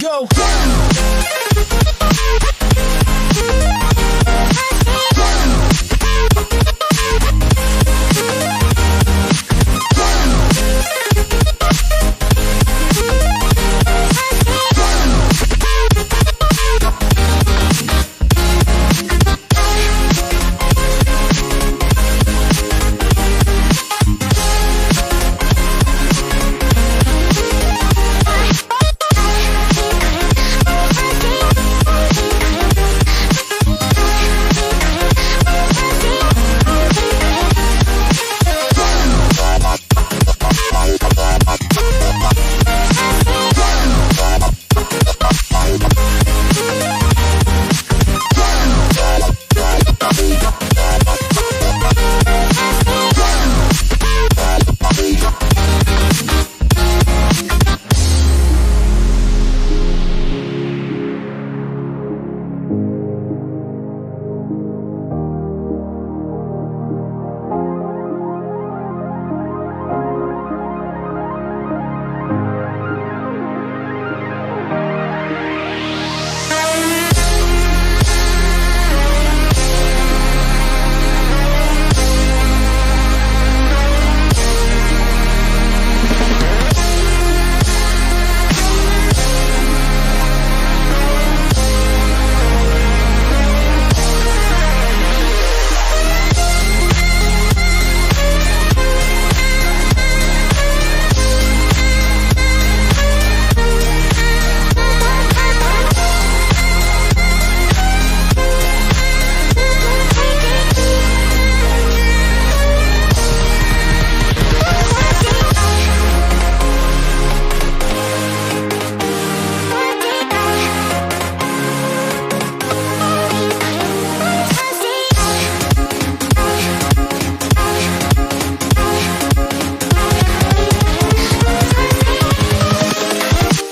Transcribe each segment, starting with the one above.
go.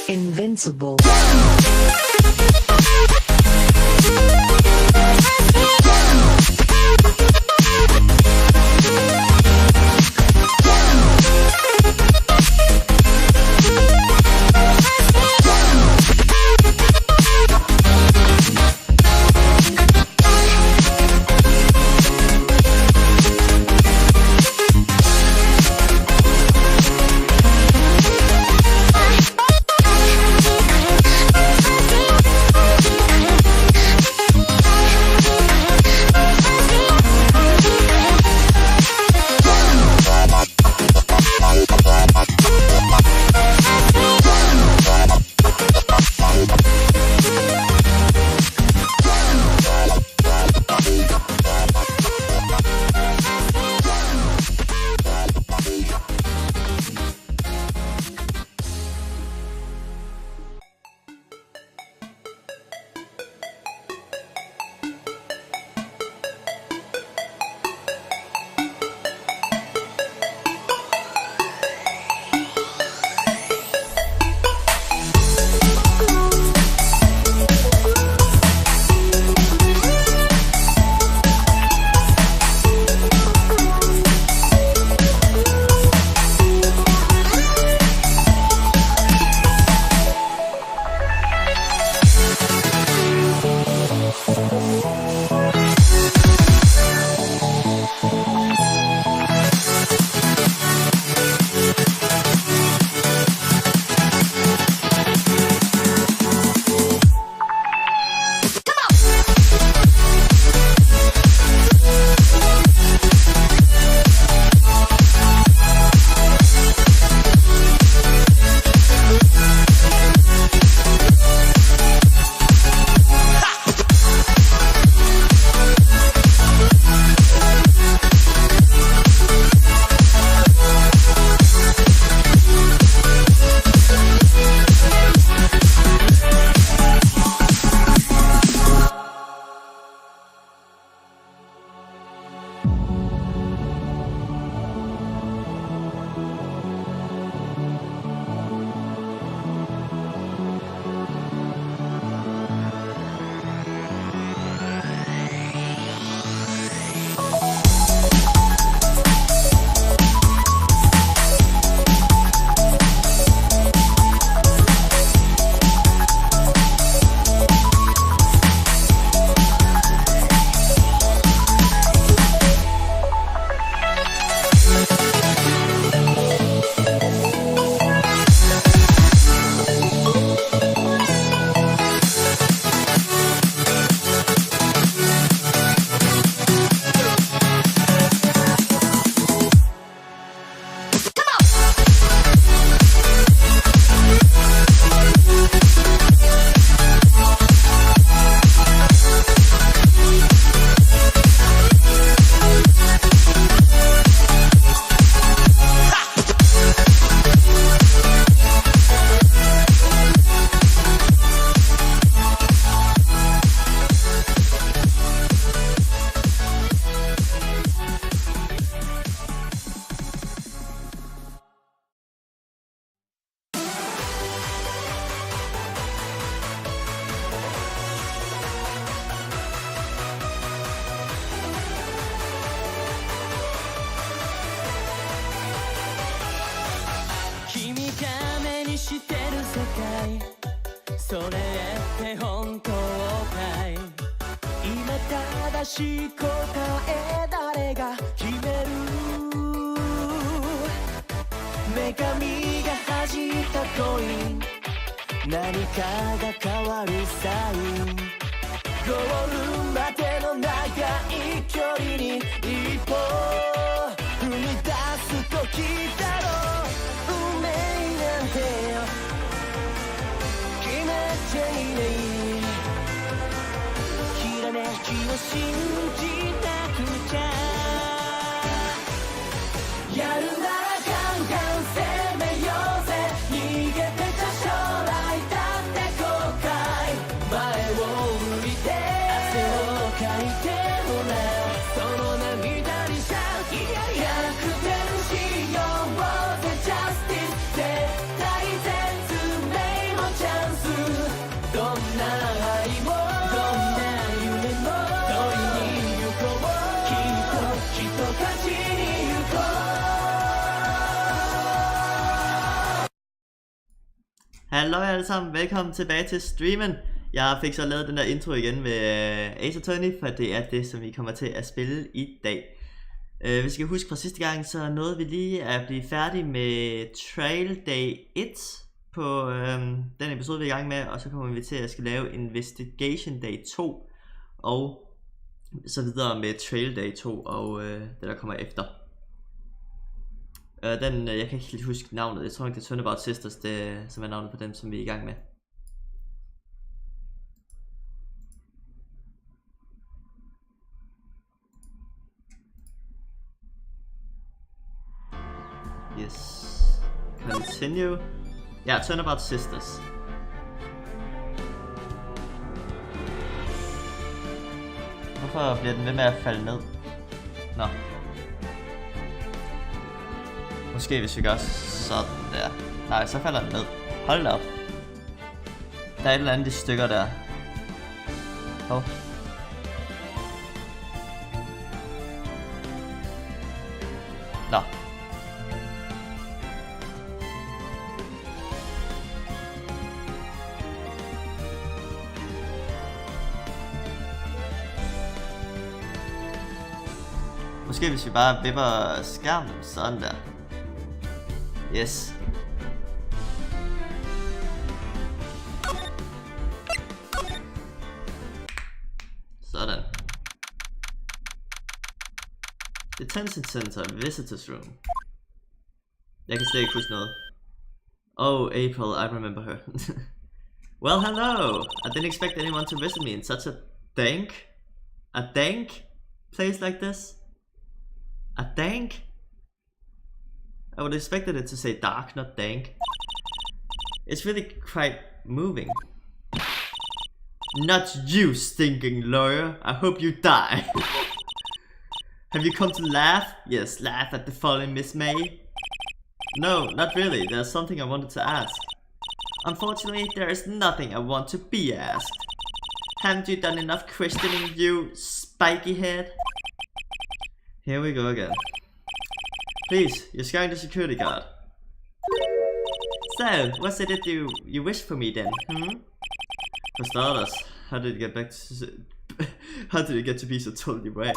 Invincible. それって本当かい今正しい答え誰が決める女神が弾いたコイン何かが変わるサインゴールまでの長い距離に一歩踏み出す時だろう運命なんてよ決まっちゃいないひらめきを信じなくちゃやるならガンガン攻めようぜ逃げてた将来だって後悔前を向いて汗をかいてほらその涙にシャウト逆転しようぜジャスティス絶対絶命のチャンスどんな愛もどんな夢も取りに行こうきっと勝ちに行こうHallo alle sammen, velkommen tilbage til streamen. Jeg fik så lavet den der intro igen med Ace Attorney, for det er det, som vi kommer til at spille i dag. Hvis I kan huske fra sidste gang, så nåede vi lige at blive færdige med Trail Day 1 på den episode, vi er i gang med, og så kommer vi til at skal lave Investigation Day 2, og så videre med Trail Day 2 og det der kommer efter. Jeg kan ikke helt huske navnet, jeg tror ikke det er Turnabout Sisters, det, som er navnet på dem, som vi er i gang med. Yes. Continue. Ja, Turnabout Sisters. Hvorfor bliver den ved med at falde ned? Nå. Måske hvis vi gør sådan der. Nej, så falder den ned. Hold da op. Der er et eller andet i stykker der. Hov. Nå. Måske hvis vi bare vipper skærmen sådan der. Yes. Sådan. Detention Center, Visitors Room. Jeg kan slet ikke huske noget. Oh, April, I remember her. Well, hello! I didn't expect anyone to visit me in such a dank place like this. A dank? I would have expected it to say dark, not dank. It's really quite moving. Not you, stinking lawyer. I hope you die. Have you come to laugh? Yes, laugh at the fallen Miss May. No, not really. There's something I wanted to ask. Unfortunately, there is nothing I want to be asked. Haven't you done enough questioning, you spiky head? Here we go again. Please, you're scanning the security guard. So, what's it that you wish for me then, For starters, how did it get to be so totally red?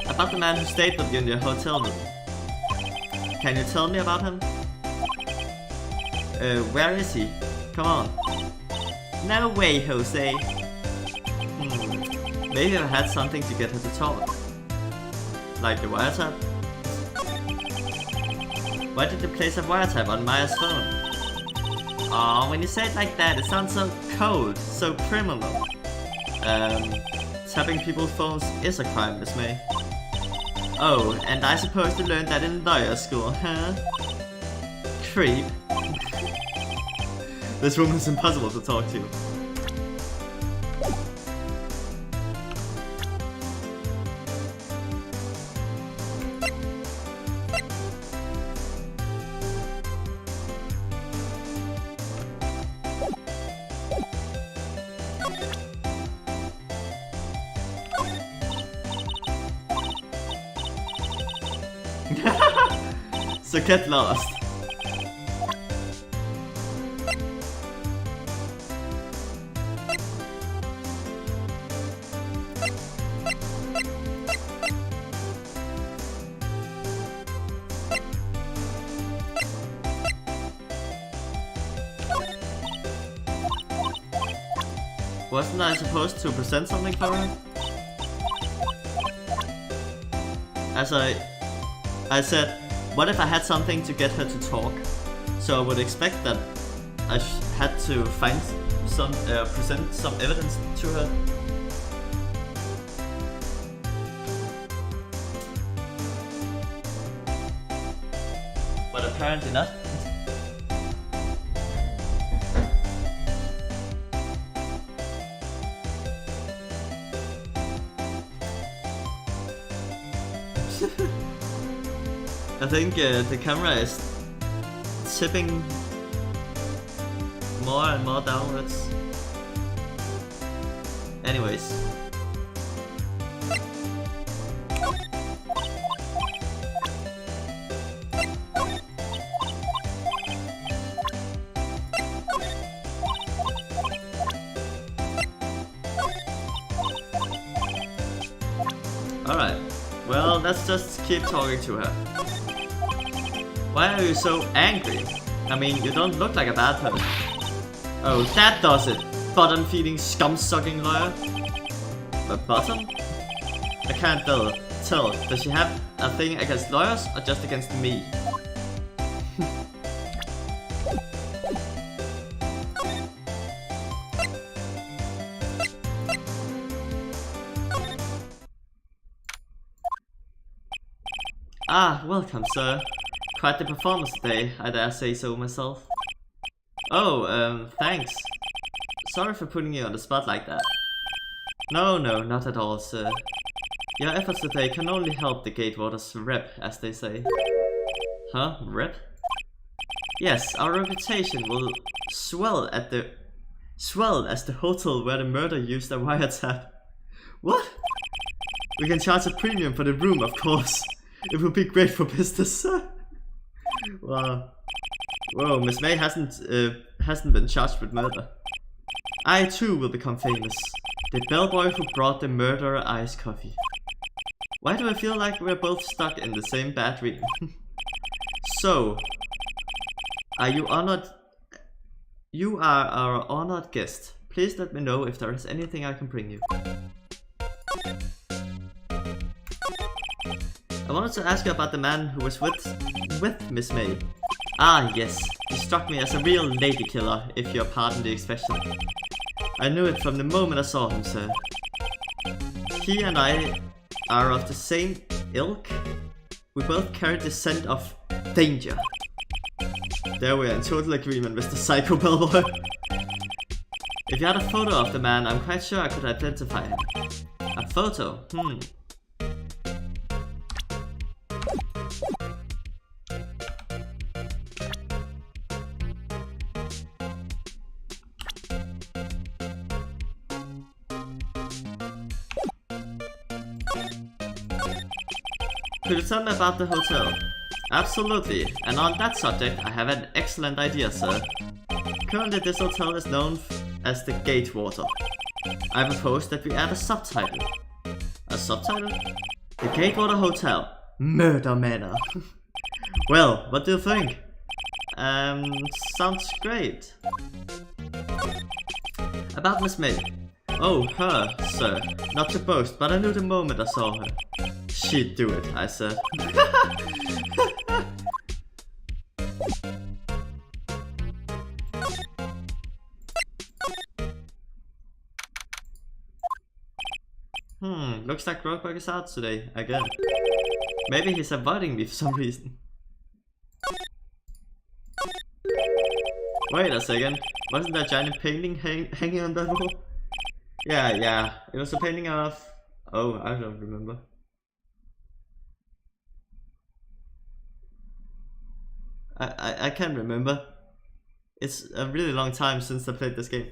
About the man who stayed with you in your hotel room. Can you tell me about him? Where is he? Come on. No way, Jose. Maybe I had something to get her to talk. Like the wiretap? Why did you place a wiretap on Maya's phone? Aw, when you say it like that, it sounds so cold, so criminal. Tapping people's phones is a crime, Miss May. Oh, and I suppose you learned that in lawyer school, huh? Creep. This woman is impossible to talk to. So get lost. Wasn't I supposed to present something for her? As I said, what if I had something to get her to talk? So I would expect that I had to find some, present some evidence to her. But apparently not. I think the camera is tipping more and more downwards. Anyways. Alright, well, let's just keep talking to her. Why are you so angry? I mean, you don't look like a bad person. Oh, that does it! Bottom-feeding, scum-sucking lawyer. But bottom? I can't tell. Does she have a thing against lawyers or just against me? Ah, welcome, sir. Quite the performance today, I dare say so myself. Oh, thanks. Sorry for putting you on the spot like that. No, not at all, sir. Your efforts today can only help the Gatewater's rep, as they say. Huh? Rep? Yes, our reputation will swell as the hotel where the murder used a wiretap. What? We can charge a premium for the room, of course. It will be great for business, sir. Wow. Whoa, Miss May hasn't been charged with murder. I too will become famous. The bellboy who brought the murderer iced coffee. Why do I feel like we're both stuck in the same bad dream? So, are you honored? You are our honored guest. Please let me know if there is anything I can bring you. I wanted to ask you about the man who was with Miss May. Ah, yes. He struck me as a real lady killer, if you'll pardon the expression. I knew it from the moment I saw him, sir. He and I are of the same ilk. We both carry the scent of danger. There we are in total agreement, Mr. Psycho Bellboy. If you had a photo of the man, I'm quite sure I could identify him. A photo? Could you tell me about the hotel? Absolutely, and on that subject I have an excellent idea, sir. Currently this hotel is known as the Gatewater. I propose that we add a subtitle. A subtitle? The Gatewater Hotel. Murder Manor. Well, what do you think? Sounds great. About Miss May. Oh, her, sir. Not to boast, but I knew the moment I saw her. She'd do it, I said. Looks like Rockberg is out today, again. Maybe he's avoiding me for some reason. Wait a second, wasn't that giant painting hanging on that wall? Yeah, it was a painting of... Oh, I don't remember. I can't remember. It's a really long time since I played this game.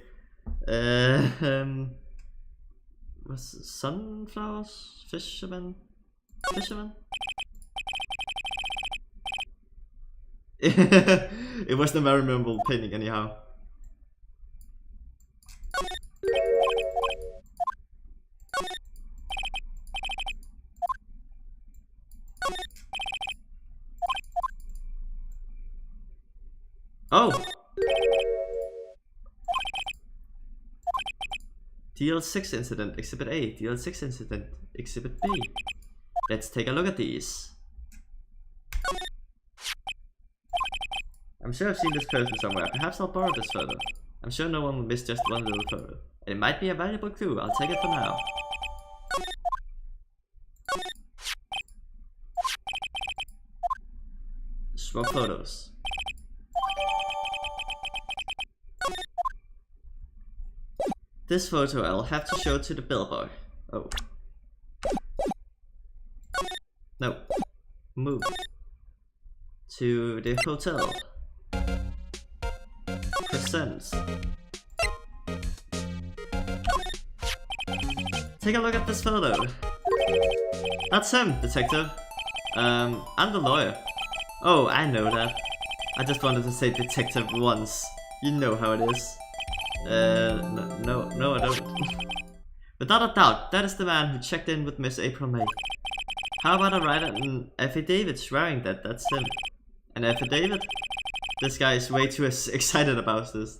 Was it sunflowers? Fisherman? It wasn't a very memorable painting anyhow. Oh! DL6 incident, Exhibit A. DL6 incident, Exhibit B. Let's take a look at these. I'm sure I've seen this person somewhere. Perhaps I'll borrow this photo. I'm sure no one will miss just one little photo. It might be a valuable clue. I'll take it for now. Swap photos. This photo I'll have to show to the bellboy. Oh. No. Move. To the hotel. Present. Take a look at this photo. That's him, detective. I'm the lawyer. Oh, I know that. I just wanted to say detective once. You know how it is. No, I don't. Without a doubt, that is the man who checked in with Miss April May. How about I write an affidavit swearing that that's him? An affidavit? This guy is way too excited about this.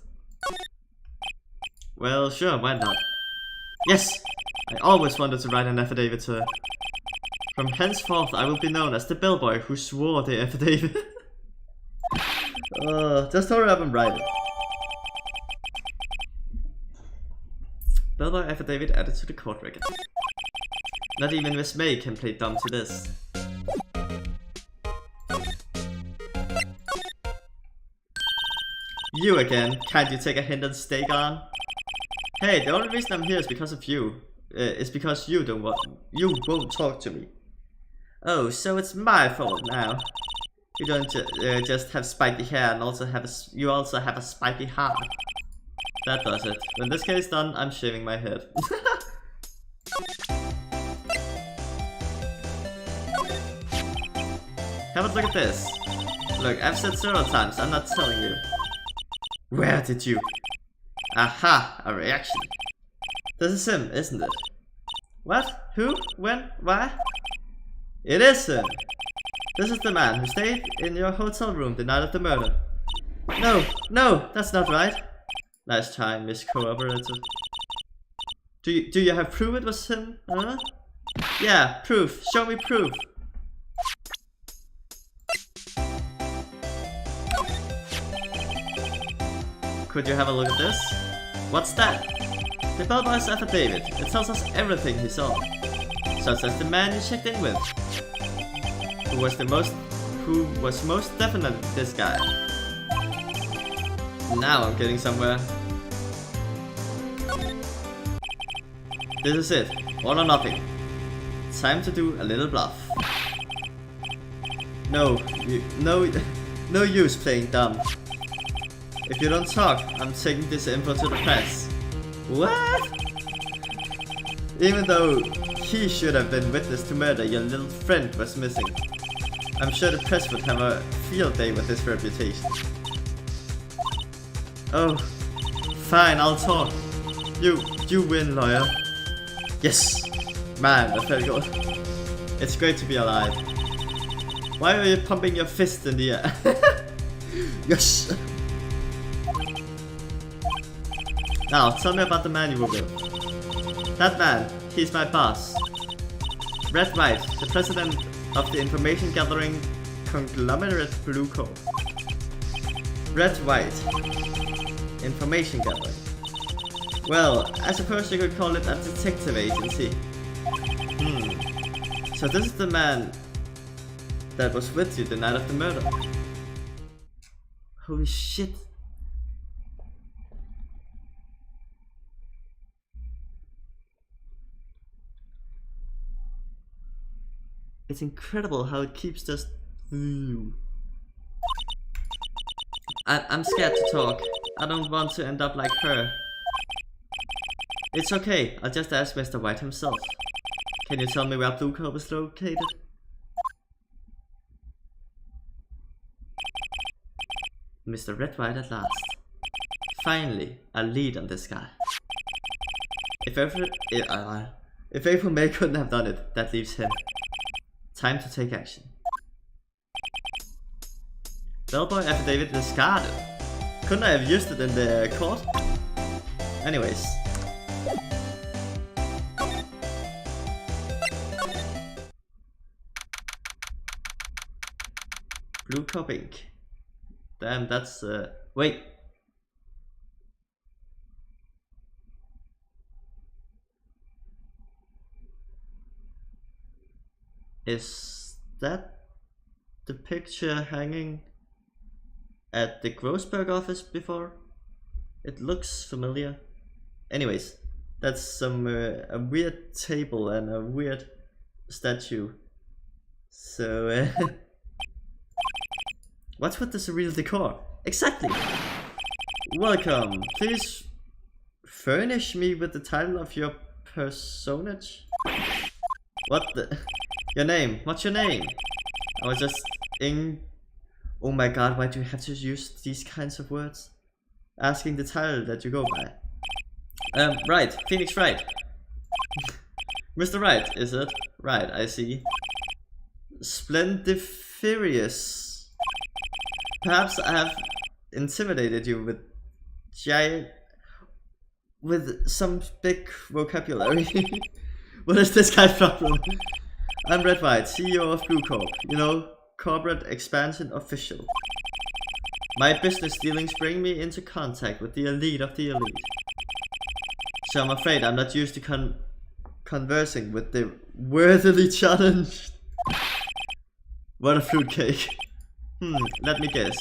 Well, sure, why not? Yes! I always wanted to write an affidavit to her. From henceforth, I will be known as the bellboy who swore the affidavit. Just hurry up and write it. Bellboy affidavit added to the court record. Not even Miss May can play dumb to this. You again? Can't you take a hint and stay gone? Hey, the only reason I'm here is because of you. It's because you won't talk to me. Oh, so it's my fault now. You don't just have spiky hair and you also have a spiky heart. That does it. When this case is done, I'm shaving my head. Have a look at this. Look, I've said several times, I'm not telling you. Where did you? Aha, a reaction. This is him, isn't it? What? Who? When? Why? It is him! This is the man who stayed in your hotel room the night of the murder. No, that's not right. Nice try, Miss Cooperative. Do you have proof it was him? Huh? Yeah, proof. Show me proof. Could you have a look at this? What's that? The bellboy's affidavit. It tells us everything he saw. Such as the man you checked in with. Who was most definitely this guy. Now I'm getting somewhere. This is it. All or nothing. Time to do a little bluff. No use playing dumb. If you don't talk, I'm taking this info to the press. What? Even though he should have been witness to murder your little friend was missing. I'm sure the press would have a field day with his reputation. Oh, fine, I'll talk. You win, lawyer. Yes! Man, that felt good. It's great to be alive. Why are you pumping your fist in the air? Yes! Now, tell me about the man you were with. That man, he's my boss. Wright, the president of the information gathering conglomerate Blue Co. Wright, information gathering. Well, I suppose you could call it a detective agency. So this is the man that was with you the night of the murder. Holy shit. It's incredible how it keeps just... I'm scared to talk. I don't want to end up like her. It's okay, I'll just ask Mr. White himself. Can you tell me where Blue Cove is located? Mr. Red White at last. Finally, a lead on this guy. If April May couldn't have done it, that leaves him. Time to take action. Bellboy affidavit discarded. Couldn't I have used it in the court? Anyways. Blue Cup Inc. Damn, that's wait. Is that the picture hanging at the Grossberg office before? It looks familiar. Anyways, that's some a weird table and a weird statue. So what's with the surreal decor? Exactly. Welcome. Please furnish me with the title of your personage. What the? Your name? What's your name? I was just in. Oh my god, why do you have to use these kinds of words? Asking the title that you go by. Wright. Phoenix Wright. Mr. Wright, is it? Right, I see. Splendiferious. Perhaps I have intimidated you with some big vocabulary. What is this guy's problem? I'm Red White, CEO of Blue Corp. You know, corporate expansion official. My business dealings bring me into contact with the elite of the elite. So I'm afraid I'm not used to conversing with the worthily challenged. What a fruitcake. Let me guess.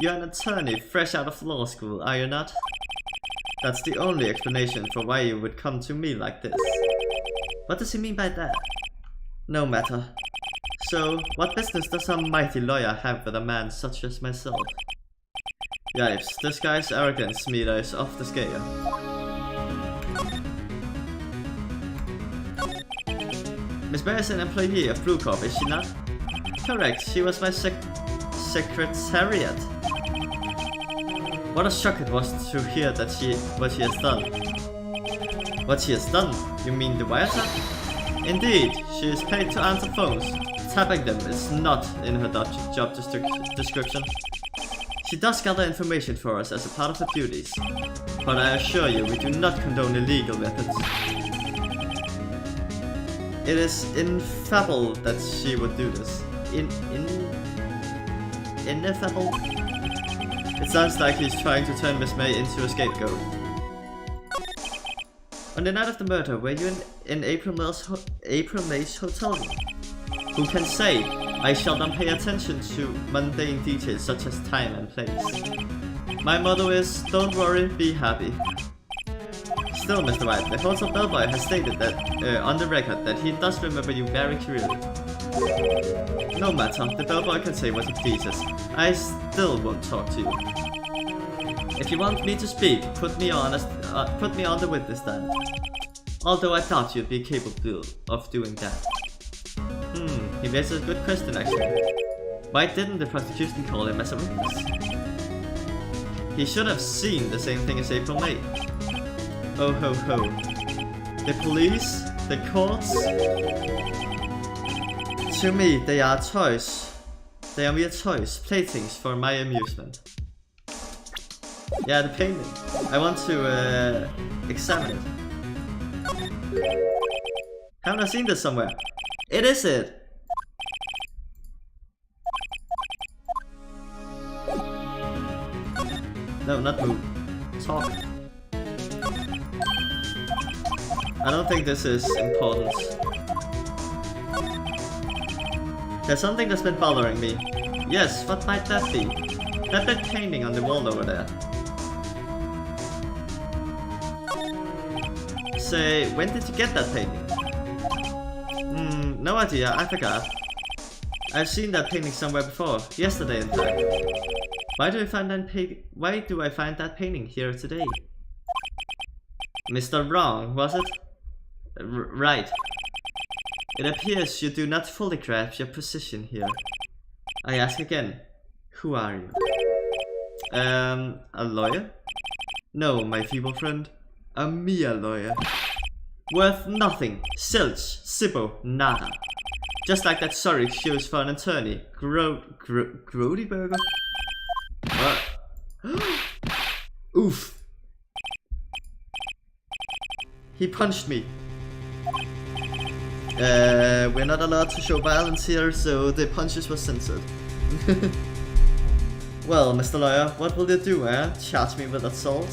You're an attorney fresh out of law school, are you not? That's the only explanation for why you would come to me like this. What does he mean by that? No matter. So, what business does a mighty lawyer have with a man such as myself? Yipes, this guy's arrogance meter is off the scale. Miss Bear is an employee of Blue Corp, is she not? Correct, she was my secretariat. What a shock it was to hear that what she has done. What she has done? You mean the wiretap? Indeed, she is paid to answer phones. Tapping them is not in her job description. She does gather information for us as a part of her duties, but I assure you we do not condone illegal methods. It is ineffable that she would do this. Ineffable? It sounds like he's trying to turn Miss May into a scapegoat. On the night of the murder, were you in April May's hotel room? Who can say? I shall not pay attention to mundane details such as time and place. My motto is, don't worry, be happy. Still, Mr. White, the hotel bellboy has stated that on the record that he does remember you very clearly. No matter, the bellboy can say what he pleases. I still won't talk to you. If you want me to speak, put me on the witness stand. Although I thought you'd be capable of doing that. He raises a good question actually. Why didn't the prosecution call him as a witness? He should have seen the same thing as April May. Oh ho ho. The police, the courts. To me, they are toys. They are mere toys, playthings for my amusement. Yeah, the painting. I want to examine it. Haven't I seen this somewhere? It is it! No, not move. Talk. I don't think this is important. There's something that's been bothering me. Yes, what might that be? That big painting on the wall over there. Say, when did you get that painting? No idea, I forgot. I've seen that painting somewhere before, yesterday in fact. Why do I find that painting here today? Mr. Wrong, was it? Right. It appears you do not fully grasp your position here. I ask again, who are you? A lawyer? No, my feeble friend. A mere lawyer. Worth nothing. Zilch. Zippo. Nada. Just like that sorry excuse for an attorney. Grody Burger? What? Oof. He punched me. We're not allowed to show violence here, so the punches were censored. Well, Mr. Lawyer, what will you do, eh? Charge me with assault?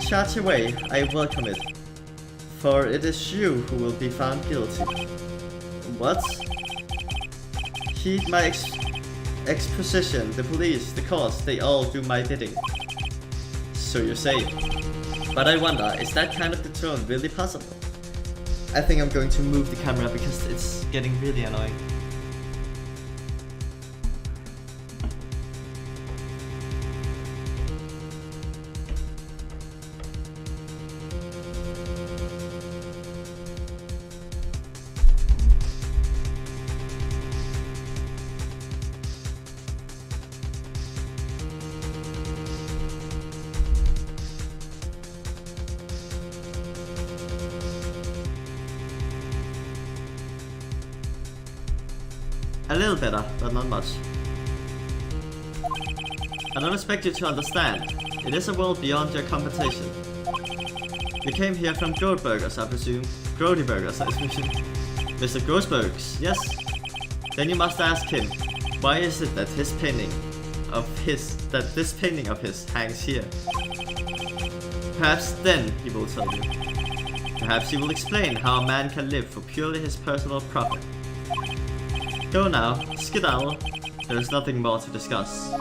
Charge away, I welcome it. For it is you who will be found guilty. What? Heed my exposition, the police, the courts, they all do my bidding. So you say. But I wonder, is that kind of deterrent really possible? I think I'm going to move the camera because it's getting really annoying. A little better, but not much. I don't expect you to understand. It is a world beyond your computation. You came here from Grodeburgers, I presume. Grodeburgers, I presume. Mr. Grodeburgers, yes? Then you must ask him, why is it that this painting of his hangs here? Perhaps then he will tell you. Perhaps he will explain how a man can live for purely his personal profit. Go now, skedaddle. There is nothing more to discuss.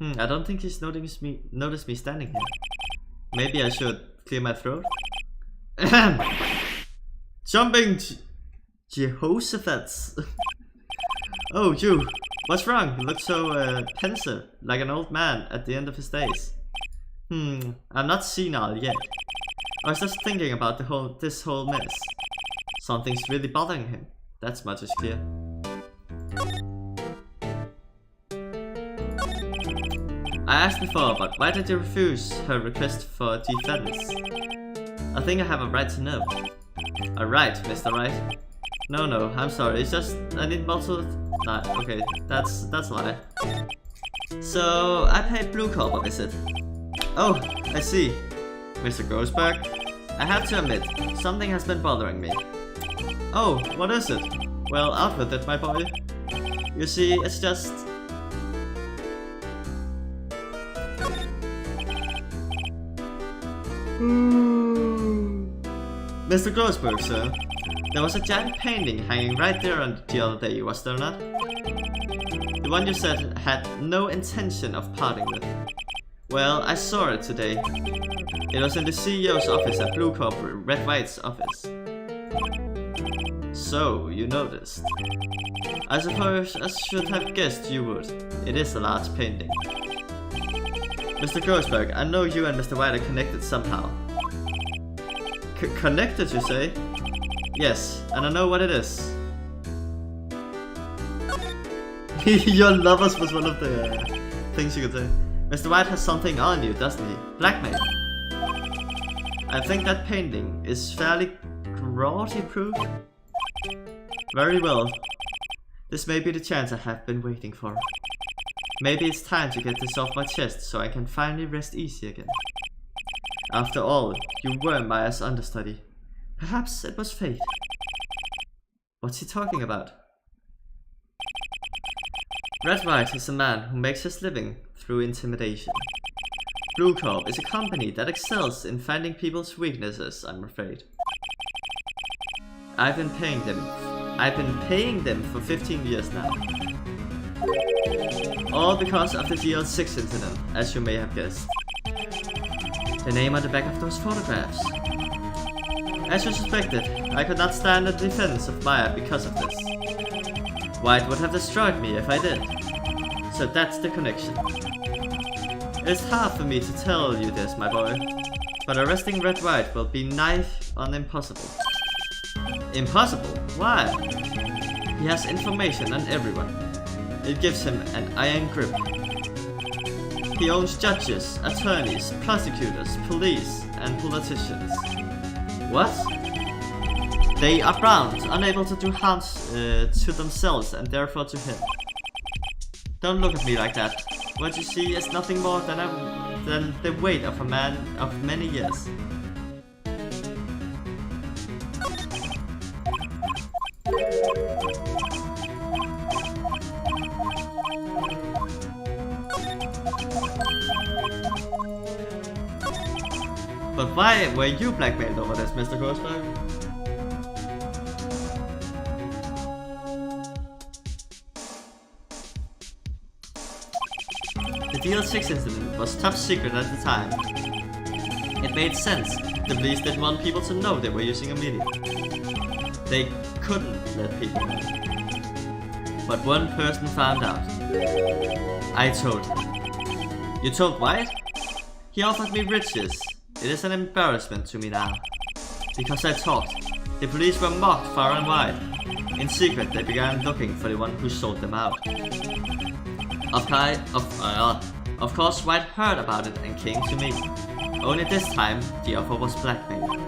I don't think he's noticed me standing here. Maybe I should clear my throat. Jumping Jehoshaphat. Oh, you. What's wrong? You look so pensive, like an old man at the end of his days. I'm not senile yet. I was just thinking about this whole mess. Something's really bothering him. That much is clear. I asked before, but why did you refuse her request for defense? I think I have a right to know. A right, Mr. Wright? No, I'm sorry. It's just I need multiple. Nah, okay, that's a lie. So I paid Blue Corp a visit. Oh, I see. Mr. Grossberg, I have to admit, something has been bothering me. Oh, what is it? Well, out with it, my boy. You see, it's just... Mr. Grossberg, sir. There was a giant painting hanging right there on the other day, was there not? The one you said had no intention of parting with. Well, I saw it today. It was in the CEO's office at Blue Corp, Red White's office. So, you noticed. I suppose I should have guessed you would. It is a large painting. Mr. Grossberg, I know you and Mr. White are connected somehow. Connected, you say? Yes, and I know what it is. Your lovers was one of the things you could say. Mr. White has something on you, doesn't he? Blackmail. I think that painting is fairly grotty-proof. Very well. This may be the chance I have been waiting for. Maybe it's time to get this off my chest so I can finally rest easy again. After all, you were Maya's understudy. Perhaps it was fate. What's he talking about? Red Wright is a man who makes his living through intimidation. Blue Corp is a company that excels in finding people's weaknesses, I'm afraid. I've been paying them for 15 years now. All because of the GL6 incident, as you may have guessed. The name on the back of those photographs. As you suspected, I could not stand the defense of Maya because of this. White would have destroyed me if I did. So that's the connection. It's hard for me to tell you this, my boy, but arresting Red White will be nigh on impossible. Impossible? Why? He has information on everyone. It gives him an iron grip. He owns judges, attorneys, prosecutors, police, and politicians. What? They are bound, unable to do harm to themselves and therefore to him. Don't look at me like that. What you see is nothing more than the weight of a man of many years. Why were you blackmailed over this, Mr. Grossberg? The DL6 incident was top secret at the time. It made sense. The police didn't want people to know they were using a media. They couldn't let people know. But one person found out. I told him. You told Wright? He offered me riches. It is an embarrassment to me now. Because I talked. The police were mocked far and wide. In secret, they began looking for the one who sold them out. Of course, Wright heard about it and came to me. Only this time, the offer was blackmail.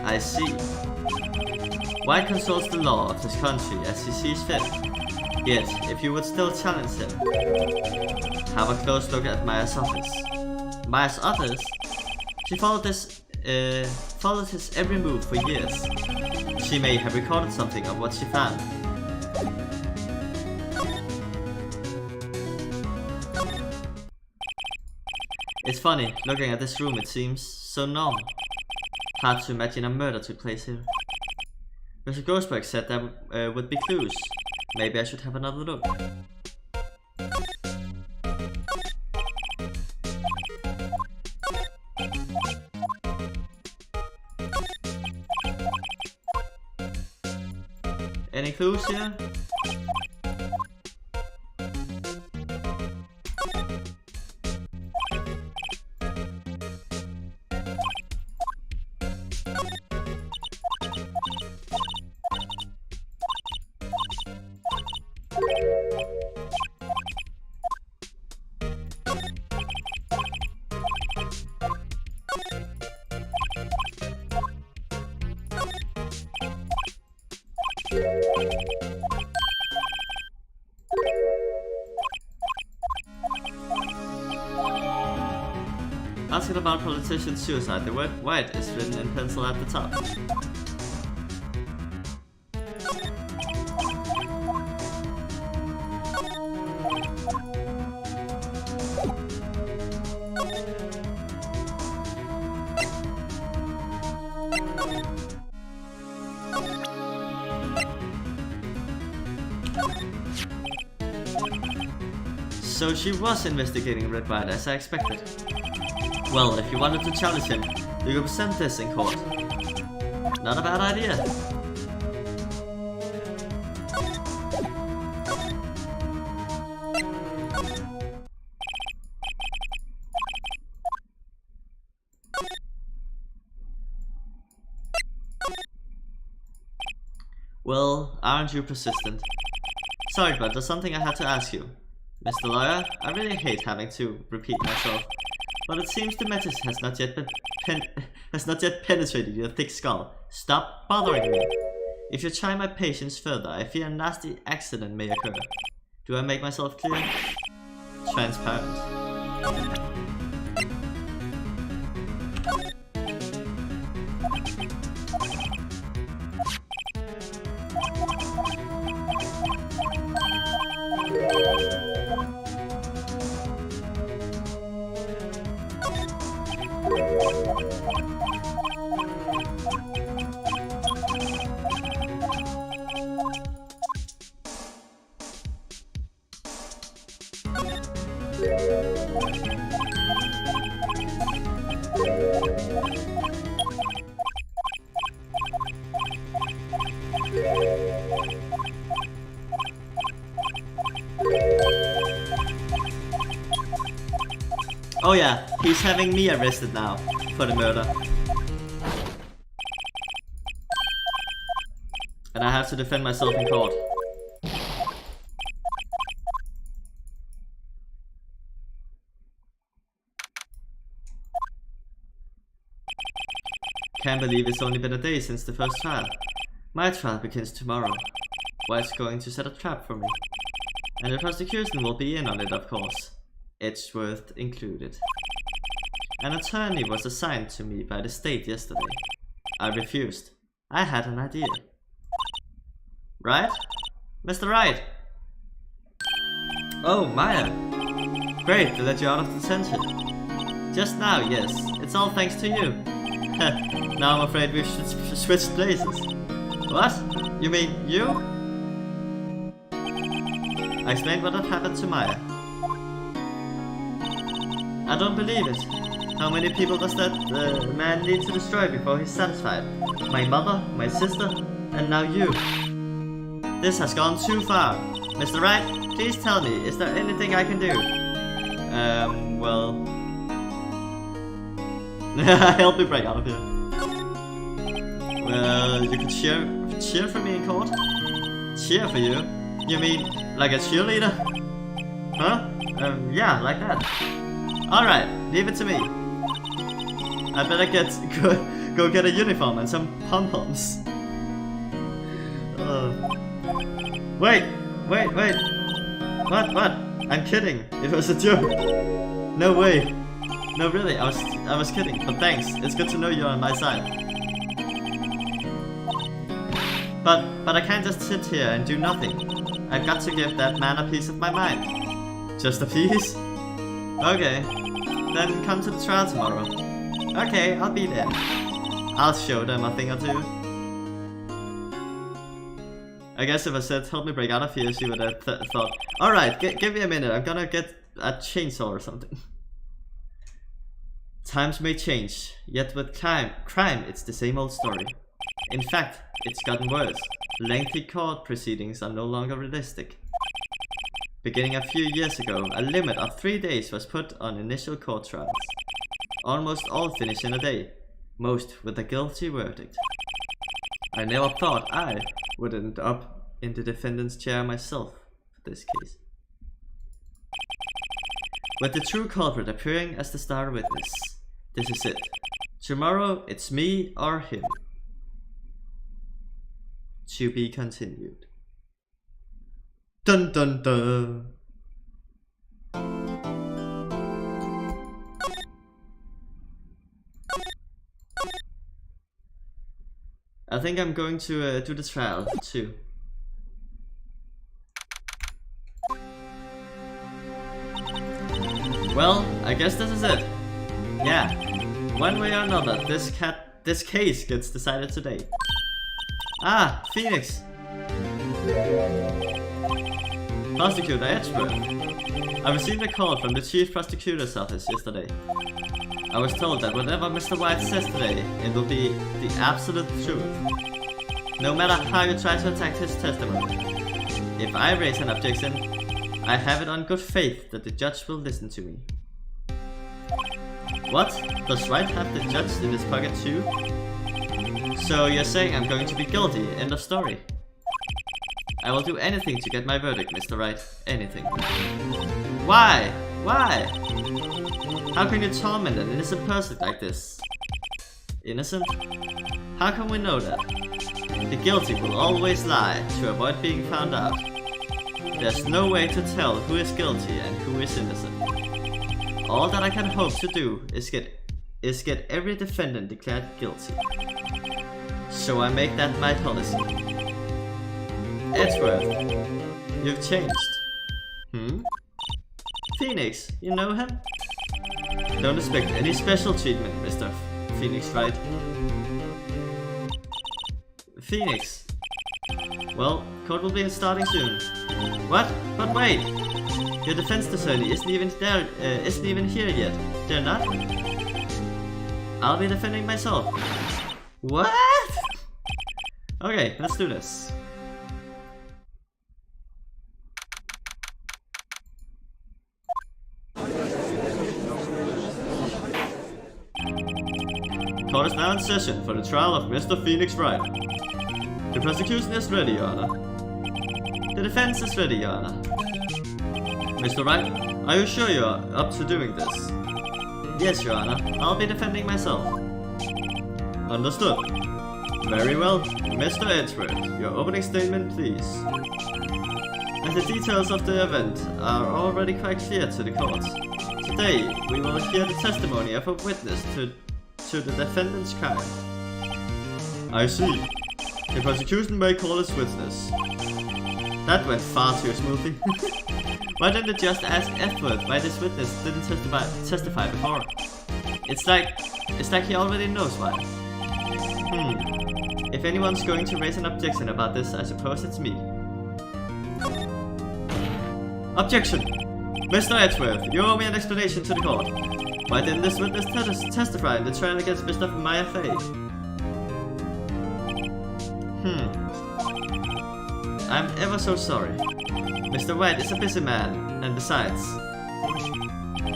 I see. Wright consults the law of his country as he sees fit. Yet, if you would still challenge him, have a close look at Maya's office. Maya's office? She followed his every move for years. She may have recorded something of what she found. It's funny, looking at this room it seems so normal. Hard to imagine a murder took place here. Mr. Grossberg said there would be clues. Maybe I should have another look. Any clues here? Asking about politician suicide, the word Wright is written in pencil at the top. So she was investigating Red Wright as I expected. Well, if you wanted to challenge him, you could present this in court. Not a bad idea. Well, aren't you persistent? Sorry, but there's something I had to ask you. Mr. Lawyer, I really hate having to repeat myself, but it seems the message has not yet penetrated your thick skull. Stop bothering me. If you try my patience further, I fear a nasty accident may occur. Do I make myself clear? Transparent. Oh yeah, he's having me arrested now for the murder. And I have to defend myself in court. Can't believe it's only been a day since the first trial. My trial begins tomorrow. White's going to set a trap for me. And the prosecution will be in on it, of course. Edgeworth included. An attorney was assigned to me by the state yesterday. I refused. I had an idea. Right? Mr. Wright! Oh, Maya! Great, they let you out of detention. Just now, yes. It's all thanks to you. Now I'm afraid we've switched places. What? You mean you? I explained what had happened to Maya. I don't believe it. How many people does that man need to destroy before he's satisfied? My mother, my sister, and now you. This has gone too far. Mr. Wright, please tell me, is there anything I can do? Well... help me break out of here. Well, you could cheer for me in court? Cheer for you? You mean, like a cheerleader? Huh? Yeah, like that. Alright, leave it to me. I better go get a uniform and some pom-poms. Wait! What? I'm kidding. It was a joke. No way. No, really, I was kidding. But thanks. It's good to know you're on my side. But I can't just sit here and do nothing. I've got to give that man a piece of my mind. Just a piece? Okay. Then come to the trial tomorrow. Okay, I'll be there. I'll show them a thing or two. I guess if I said help me break out of here, she would have thought, alright, give me a minute, I'm gonna get a chainsaw or something. Times may change, yet with crime it's the same old story. In fact, it's gotten worse. Lengthy court proceedings are no longer realistic. Beginning a few years ago, a limit of 3 days was put on initial court trials. Almost all finish in a day, most with a guilty verdict. I never thought I would end up in the defendant's chair myself for this case. With the true culprit appearing as the star witness. This is it. Tomorrow it's me or him. To be continued. Dun dun dun. I think I'm going to do the trial too. Well, I guess this is it. Yeah, one way or another, this case gets decided today. Ah, Phoenix. Prosecutor Edgeworth. I received a call from the Chief Prosecutor's office yesterday. I was told that whatever Mr. Wright says today, it will be the absolute truth. No matter how you try to attack his testimony. If I raise an objection, I have it on good faith that the judge will listen to me. What? Does Wright have the judge in his pocket too? So you're saying I'm going to be guilty, end of story. I will do anything to get my verdict, Mr. Wright. Anything. Why? Why? How can you torment an innocent person like this? Innocent? How can we know that? The guilty will always lie to avoid being found out. There's no way to tell who is guilty and who is innocent. All that I can hope to do is get every defendant declared guilty. So I make that my policy. Edgeworth, you've changed. Phoenix, you know him? Don't expect any special treatment, Mr. Phoenix Wright. Phoenix. Well, court will be starting soon. What? But wait! Your defense attorney isn't even here yet. They're not? I'll be defending myself. What? Okay, let's do this. Court is now in session for the trial of Mr. Phoenix Wright. The prosecution is ready, Your Honor. The defense is ready, Your Honor. Mr. Wright, are you sure you are up to doing this? Yes, Your Honor. I'll be defending myself. Understood. Very well. Mr. Edgeworth, your opening statement, please. As the details of the event are already quite clear to the court, today we will hear the testimony of a witness to the defendant's crime. I see. The prosecution may call its witness. That went far too smoothly. Why didn't it just ask Edgeworth why this witness didn't testify before? It's like he already knows why. If anyone's going to raise an objection about this, I suppose it's me. Objection! Mr. Edgeworth, you owe me an explanation to the court. Why didn't this witness testify in the trial against Mr. Mayafei? I'm ever so sorry. Mr. Wright is a busy man, and besides,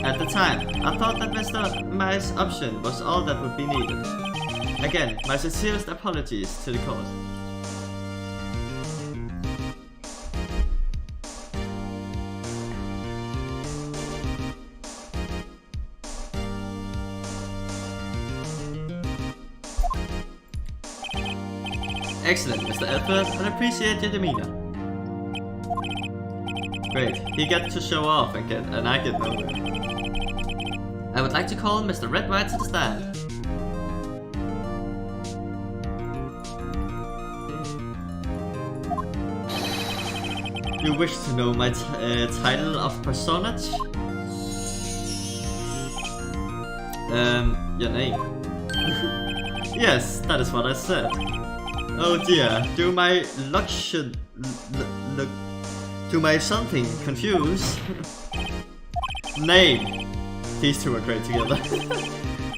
at the time, I thought that Mr. Mai's option was all that would be needed. Again, my sincerest apologies to the court. Excellent, Mr. Edward, I appreciate your demeanor. Great, he gets to show off and I get nowhere. I would like to call Mr. Red Wright to the stand. You wish to know my title of personage? Your name. Yes, that is what I said. Oh dear, do my luck should look to my something confused? Name. These two are great together.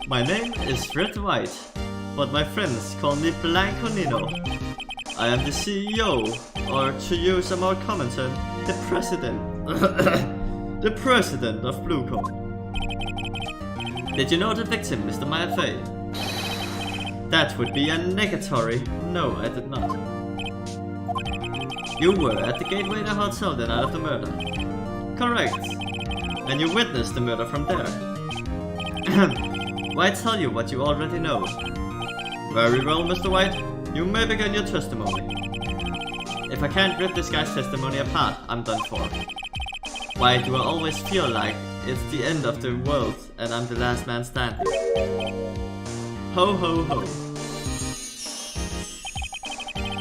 My name is Red White, but my friends call me Blanco Nino. I am the CEO, or to use a more common term, the president. The president of Blueco. Did you know the victim, Mr. Mayafei? That would be a negatory. No, I did not. You were at the Gateway to the hotel the night of the murder. Correct. And you witnessed the murder from there. Why tell you what you already know? Very well, Mr. White. You may begin your testimony. If I can't rip this guy's testimony apart, I'm done for. Why do I always feel like it's the end of the world and I'm the last man standing? Ho ho ho.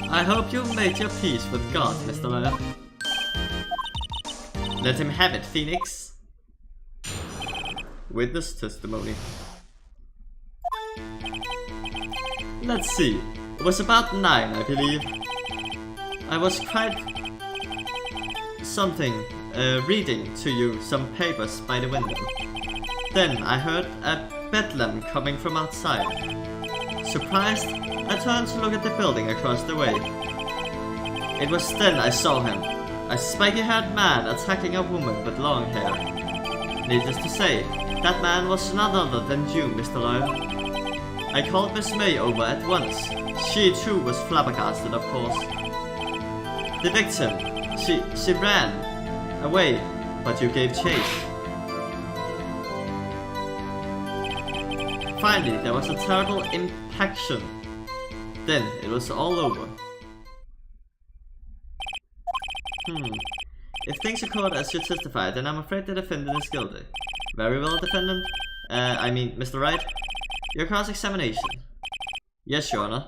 I hope you made your peace with God, Mr. Lawyer. Let him have it, Phoenix. Witness testimony. Let's see. It was about 9, I believe. I was quite reading to you some papers by the window. Then I heard a bedlam coming from outside. Surprised, I turned to look at the building across the way. It was then I saw him, a spiky-haired man attacking a woman with long hair. Needless to say, that man was none other than you, Mr. Lawyer. I called Miss May over at once. She too was flabbergasted, of course. The victim, she ran away, but you gave chase. Finally, there was a terrible impaction. Then it was all over. If things occurred as you testified, then I'm afraid the defendant is guilty. Very well, defendant. Mr. Wright. Your cross-examination. Yes, Your Honor.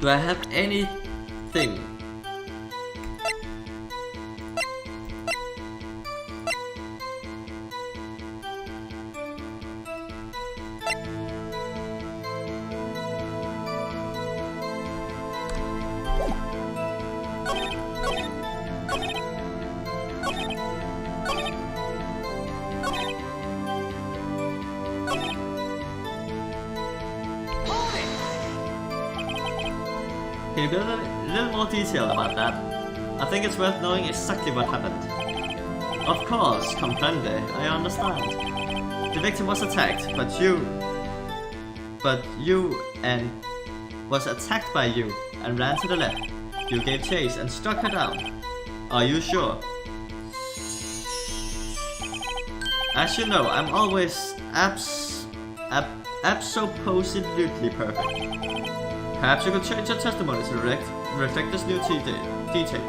Do I have anything? Can you build a little more detail about that? I think it's worth knowing exactly what happened. Of course, comprende, I understand. The victim was attacked, but was attacked by you and ran to the left. You gave chase and struck her down. Are you sure? As you know, I'm always absolutely perfect. Perhaps you could change your testimony to reflect this new detail.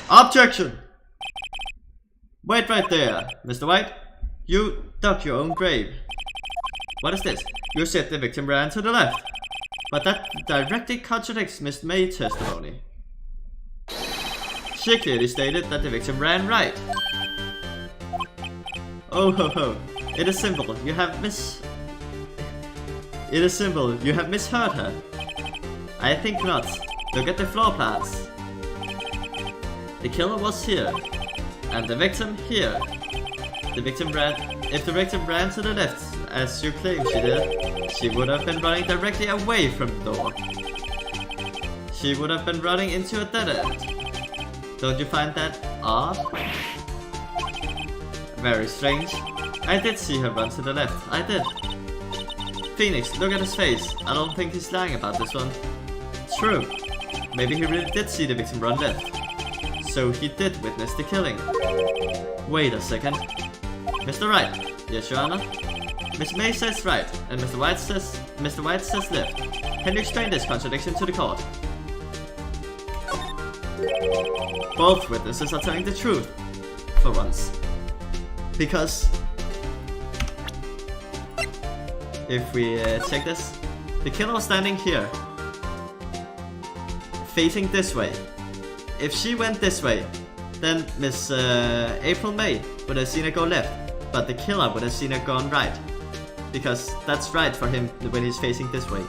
Objection! Wait right there, Mr. White. You dug your own grave. What is this? You said the victim ran to the left, but that directly contradicts Miss May's testimony. She clearly stated that the victim ran right. Oh ho ho, it is simple, you have misheard her. I think not. Look at the floor plans. The killer was here, and the victim here. If the victim ran to the left, as you claim she did, she would have been running directly away from the door. She would have been running into a dead end. Don't you find that odd? Very strange. I did see her run to the left, I did. Phoenix, look at his face. I don't think he's lying about this one. True. Maybe he really did see the victim run left. So he did witness the killing. Wait a second. Mr. Wright. Yes, Your Honor. Miss May says right, and Mr. White says left. Can you explain this contradiction to the court? Both witnesses are telling the truth, for once. Because if we check this, the killer was standing here, facing this way. If she went this way, then Miss April May would have seen her go left, but the killer would have seen her gone right. Because that's right for him when he's facing this way.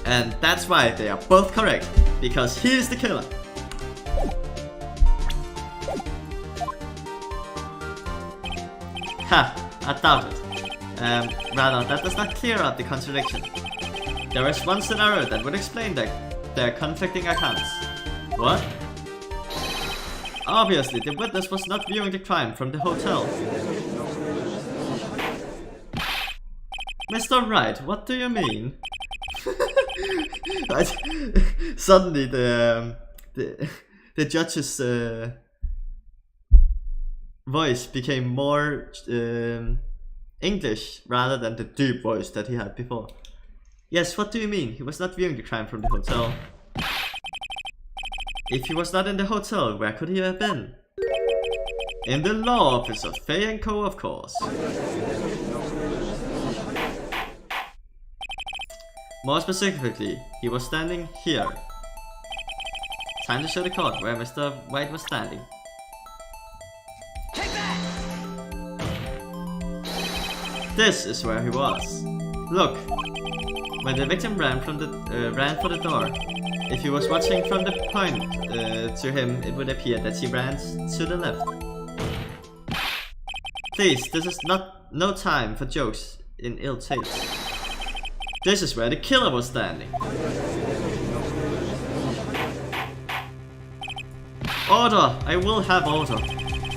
And that's why they are both correct, because he is the killer. Ha, I doubt it. Rather, that does not clear up the contradiction. There is one scenario that would explain their conflicting accounts. What? Obviously, the witness was not viewing the crime from the hotel. Mr. Wright, what do you mean? Suddenly the judge's voice became more English rather than the deep voice that he had before. Yes, what do you mean? He was not viewing the crime from the hotel. If he was not in the hotel, where could he have been? In the law office of Fay & Co, of course. More specifically, he was standing here. Time to show the court where Mr. White was standing. Take that! This is where he was. Look, when the victim ran for the door, if he was watching from the point to him, it would appear that he ran to the left. Please, this is no time for jokes in ill taste. This is where the killer was standing. Order! I will have order.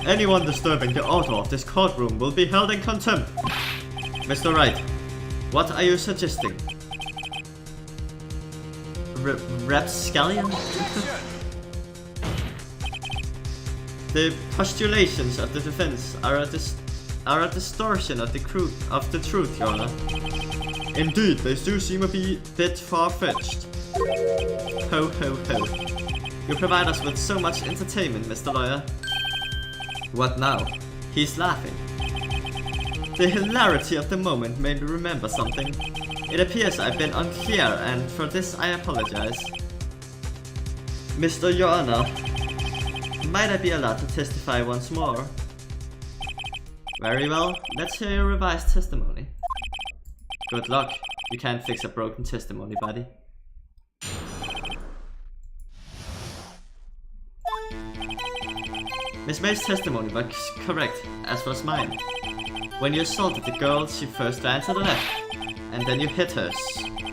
Anyone disturbing the order of this courtroom will be held in contempt. Mr. Wright, what are you suggesting? Rapscallion? The postulations of the defense are a distortion of the truth, Your Honor. Indeed, they do seem a bit far-fetched. Ho ho ho. You provide us with so much entertainment, Mr. Lawyer. What now? He's laughing. The hilarity of the moment made me remember something. It appears I've been unclear, and for this I apologize. Mr. Your Honor, might I be allowed to testify once more? Very well, let's hear your revised testimony. Good luck. You can't fix a broken testimony, buddy. Miss May's testimony was correct, as was mine. When you assaulted the girl, she first ran to the left, and then you hit her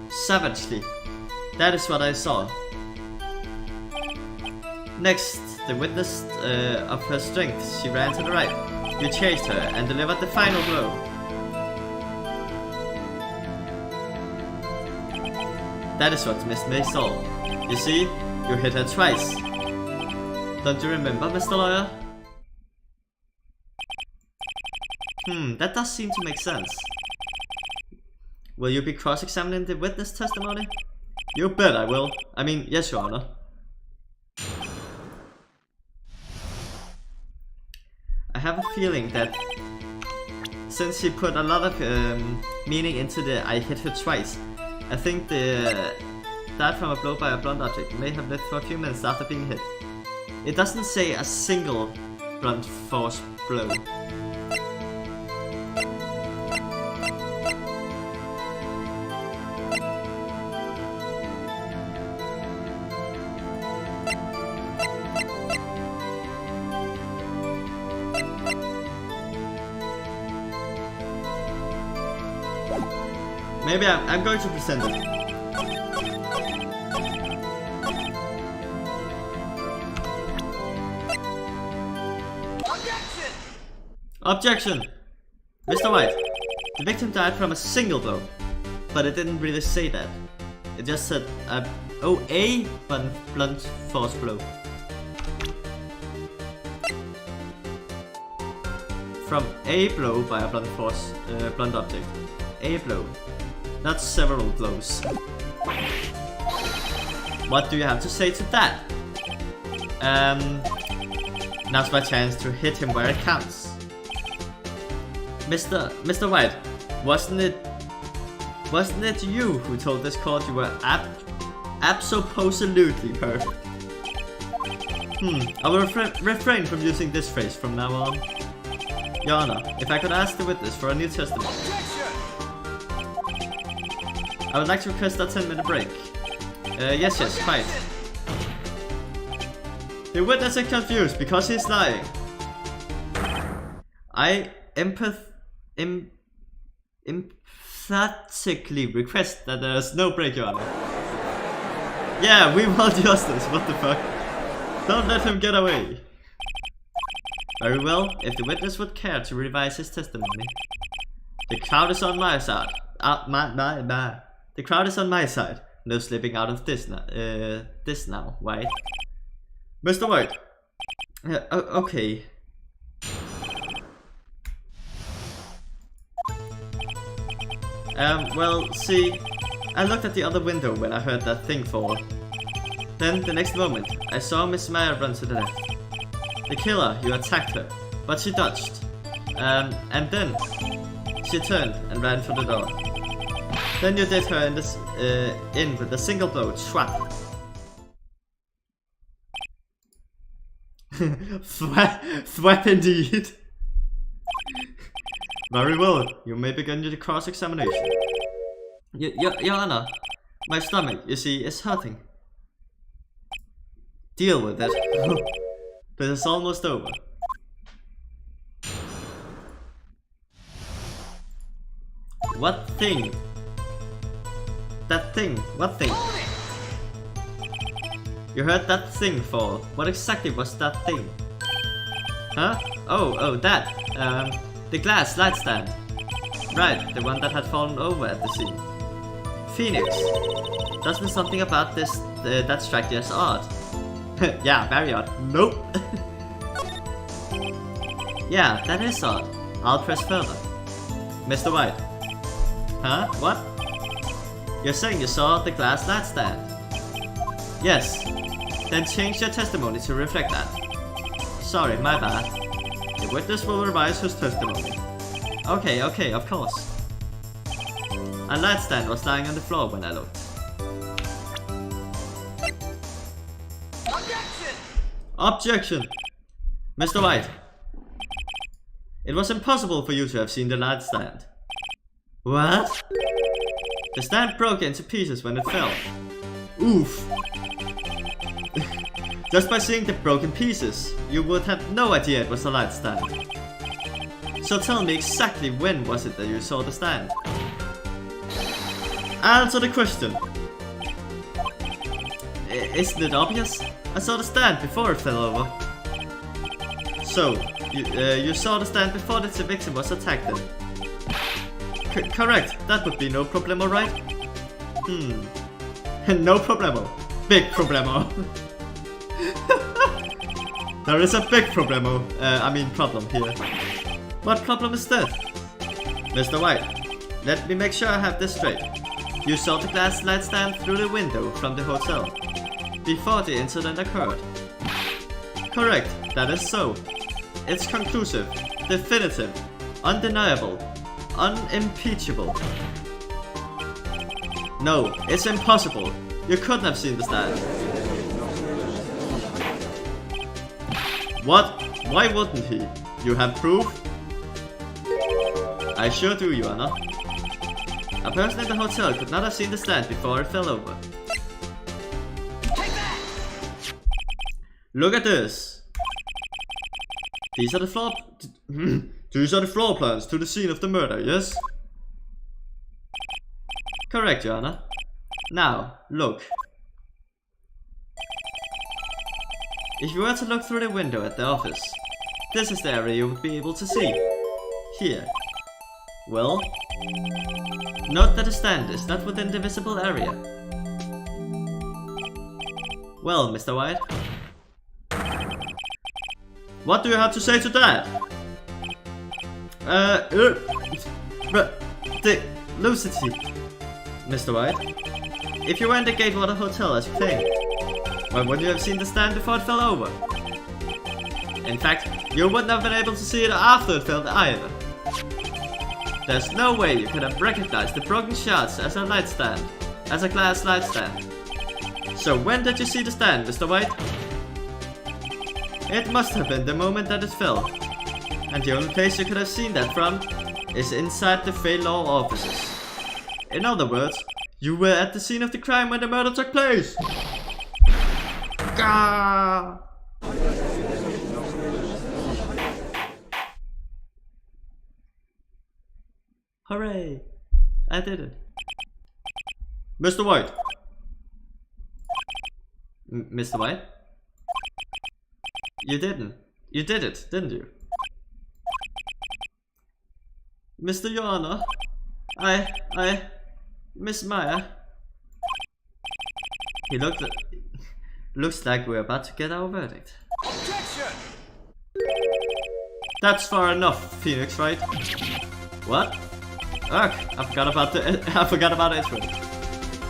savagely. That is what I saw. Next, the witness of her strength, she ran to the right. You chased her and delivered the final blow. That is what Miss May saw. You see, you hit her twice. Don't you remember, Mr. Lawyer? That does seem to make sense. Will you be cross-examining the witness testimony? You bet I will. I mean, yes, Your Honor. I have a feeling that since he put a lot of meaning into the I hit her twice, I think the died from a blow by a blunt object may have lived for a few minutes after being hit. It doesn't say a single blunt force blow. Maybe I'm going to present it. Objection! Mr. White, the victim died from a single blow, but it didn't really say that. It just said, a blunt force blow. From a blow by a blunt object. A blow, not several blows. What do you have to say to that? Now's my chance to hit him where it counts. Mr. White, wasn't it you who told this court you were absolutely perfect? I will refrain from using this phrase from now on. Your Honor, if I could ask the witness for a new testimony. I would like to request a 10-minute break. Yes, quite. The witness is confused because he's lying. I emphatically request that there is no break, Your Honor. Yeah, we want justice, what the fuck? Don't let him get away. Very well, if the witness would care to revise his testimony. The crowd is on my side. The crowd is on my side. No slipping out of this now, White. Mr. White. Okay. Well, see, I looked at the other window when I heard that thing fall. Then, the next moment, I saw Miss Meyer run to the left. The killer, you attacked her, but she dodged. And then, she turned and ran for the door. Then you did her in with a single blow, swap. Thwap indeed. Very well, you may begin your cross-examination. Your Honor, my stomach, you see, is hurting. Deal with it. This is almost over. What thing? That thing, what thing? You heard that thing fall. What exactly was that thing? Huh? Oh, that. The glass light stand. Right, the one that had fallen over at the scene. Phoenix. Doesn't something about this that strike you as odd? Yeah, very odd. Nope. Yeah, that is odd. I'll press further. Mr. White. Huh? What? You're saying you saw the glass light stand? Yes. Then change your testimony to reflect that. Sorry, my bad. The witness will revise his testimony. Okay, of course. A light stand was lying on the floor when I looked. Objection! Mr. White. It was impossible for you to have seen the light stand. What? The stand broke into pieces when it fell. Oof. Just by seeing the broken pieces, you would have no idea it was a light stand. So tell me exactly when was it that you saw the stand? Answer the question. Isn't it obvious? I saw the stand before it fell over. So, you saw the stand before the victim was attacked then? Correct, that would be no problemo, right? No problemo. Big problemo. There is a big problem here. What problem is that? Mr. White, let me make sure I have this straight. You saw the glass light stand through the window from the hotel before the incident occurred. Correct, that is so. It's conclusive, definitive, Undeniable. Unimpeachable. No, it's impossible. You couldn't have seen the stand. What? Why wouldn't he? You have proof? I sure do, Your Honor. A person in the hotel could not have seen the stand before it fell over. Look at this. These are the floor plans to the scene of the murder, yes? Correct, Your Honor. Now, look. If you were to look through the window at the office, this is the area you would be able to see. Here. Well, note that the stand is not within the visible area. Well, Mr. White. What do you have to say to that? Lucidity, Mr. White. If you were in the Gatewater Hotel as you claim, why wouldn't you have seen the stand before it fell over? In fact, you wouldn't have been able to see it after it fell either. There's no way you could have recognized the broken shards as a glass light stand. So when did you see the stand, Mr. White? It must have been the moment that it fell. And the only place you could have seen that from is inside the Fey Law offices. In other words, you were at the scene of the crime when the murder took place. Gah! Hooray! I did it. Mr. White! Mr. White? You didn't. You did it, didn't you? Mr. Your Honor, Miss Meyer. Looks like we're about to get our verdict. Objection! That's far enough, Phoenix, right? What? Ugh, I forgot about it.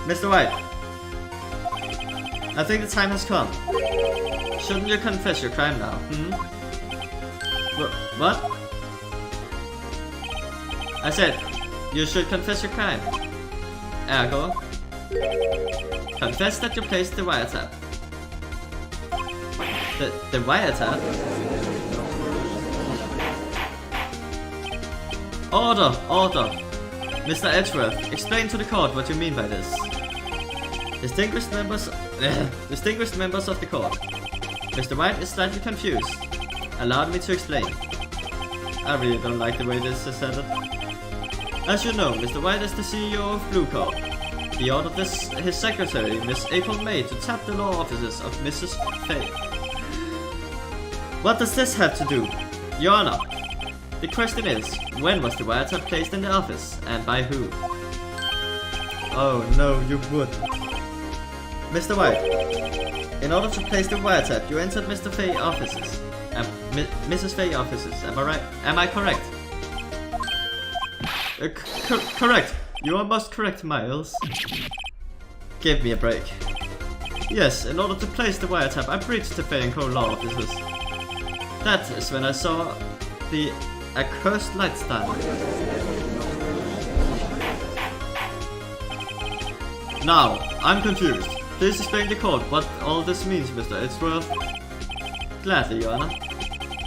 Mr. White, I think the time has come. Shouldn't you confess your crime now? What? I said, you should confess your crime. Ergo, confess that you placed the wiretap. The wiretap? Order! Mr. Edgeworth, explain to the court what you mean by this. Distinguished members of the court. Mr. White is slightly confused. Allow me to explain. I really don't like the way this is headed. As you know, Mr. White is the CEO of Blue Corp. He ordered his secretary, Miss April May, to tap the law offices of Mrs. Fay. What does this have to do? Your Honor, the question is, when was the wiretap placed in the office, and by who? Oh no, you wouldn't. Mr. White, in order to place the wiretap, you entered Mr. Fay's offices. Mrs. Fay's offices, am I right? Am I correct? Correct. You are most correct, Miles. Give me a break. Yes, in order to place the wiretap, I breached the Fay & Co. law offices. That is when I saw the accursed light stand. Now, I'm confused. Please explain to court what all this means, Mr. Edgeworth. Gladly, Your Honor.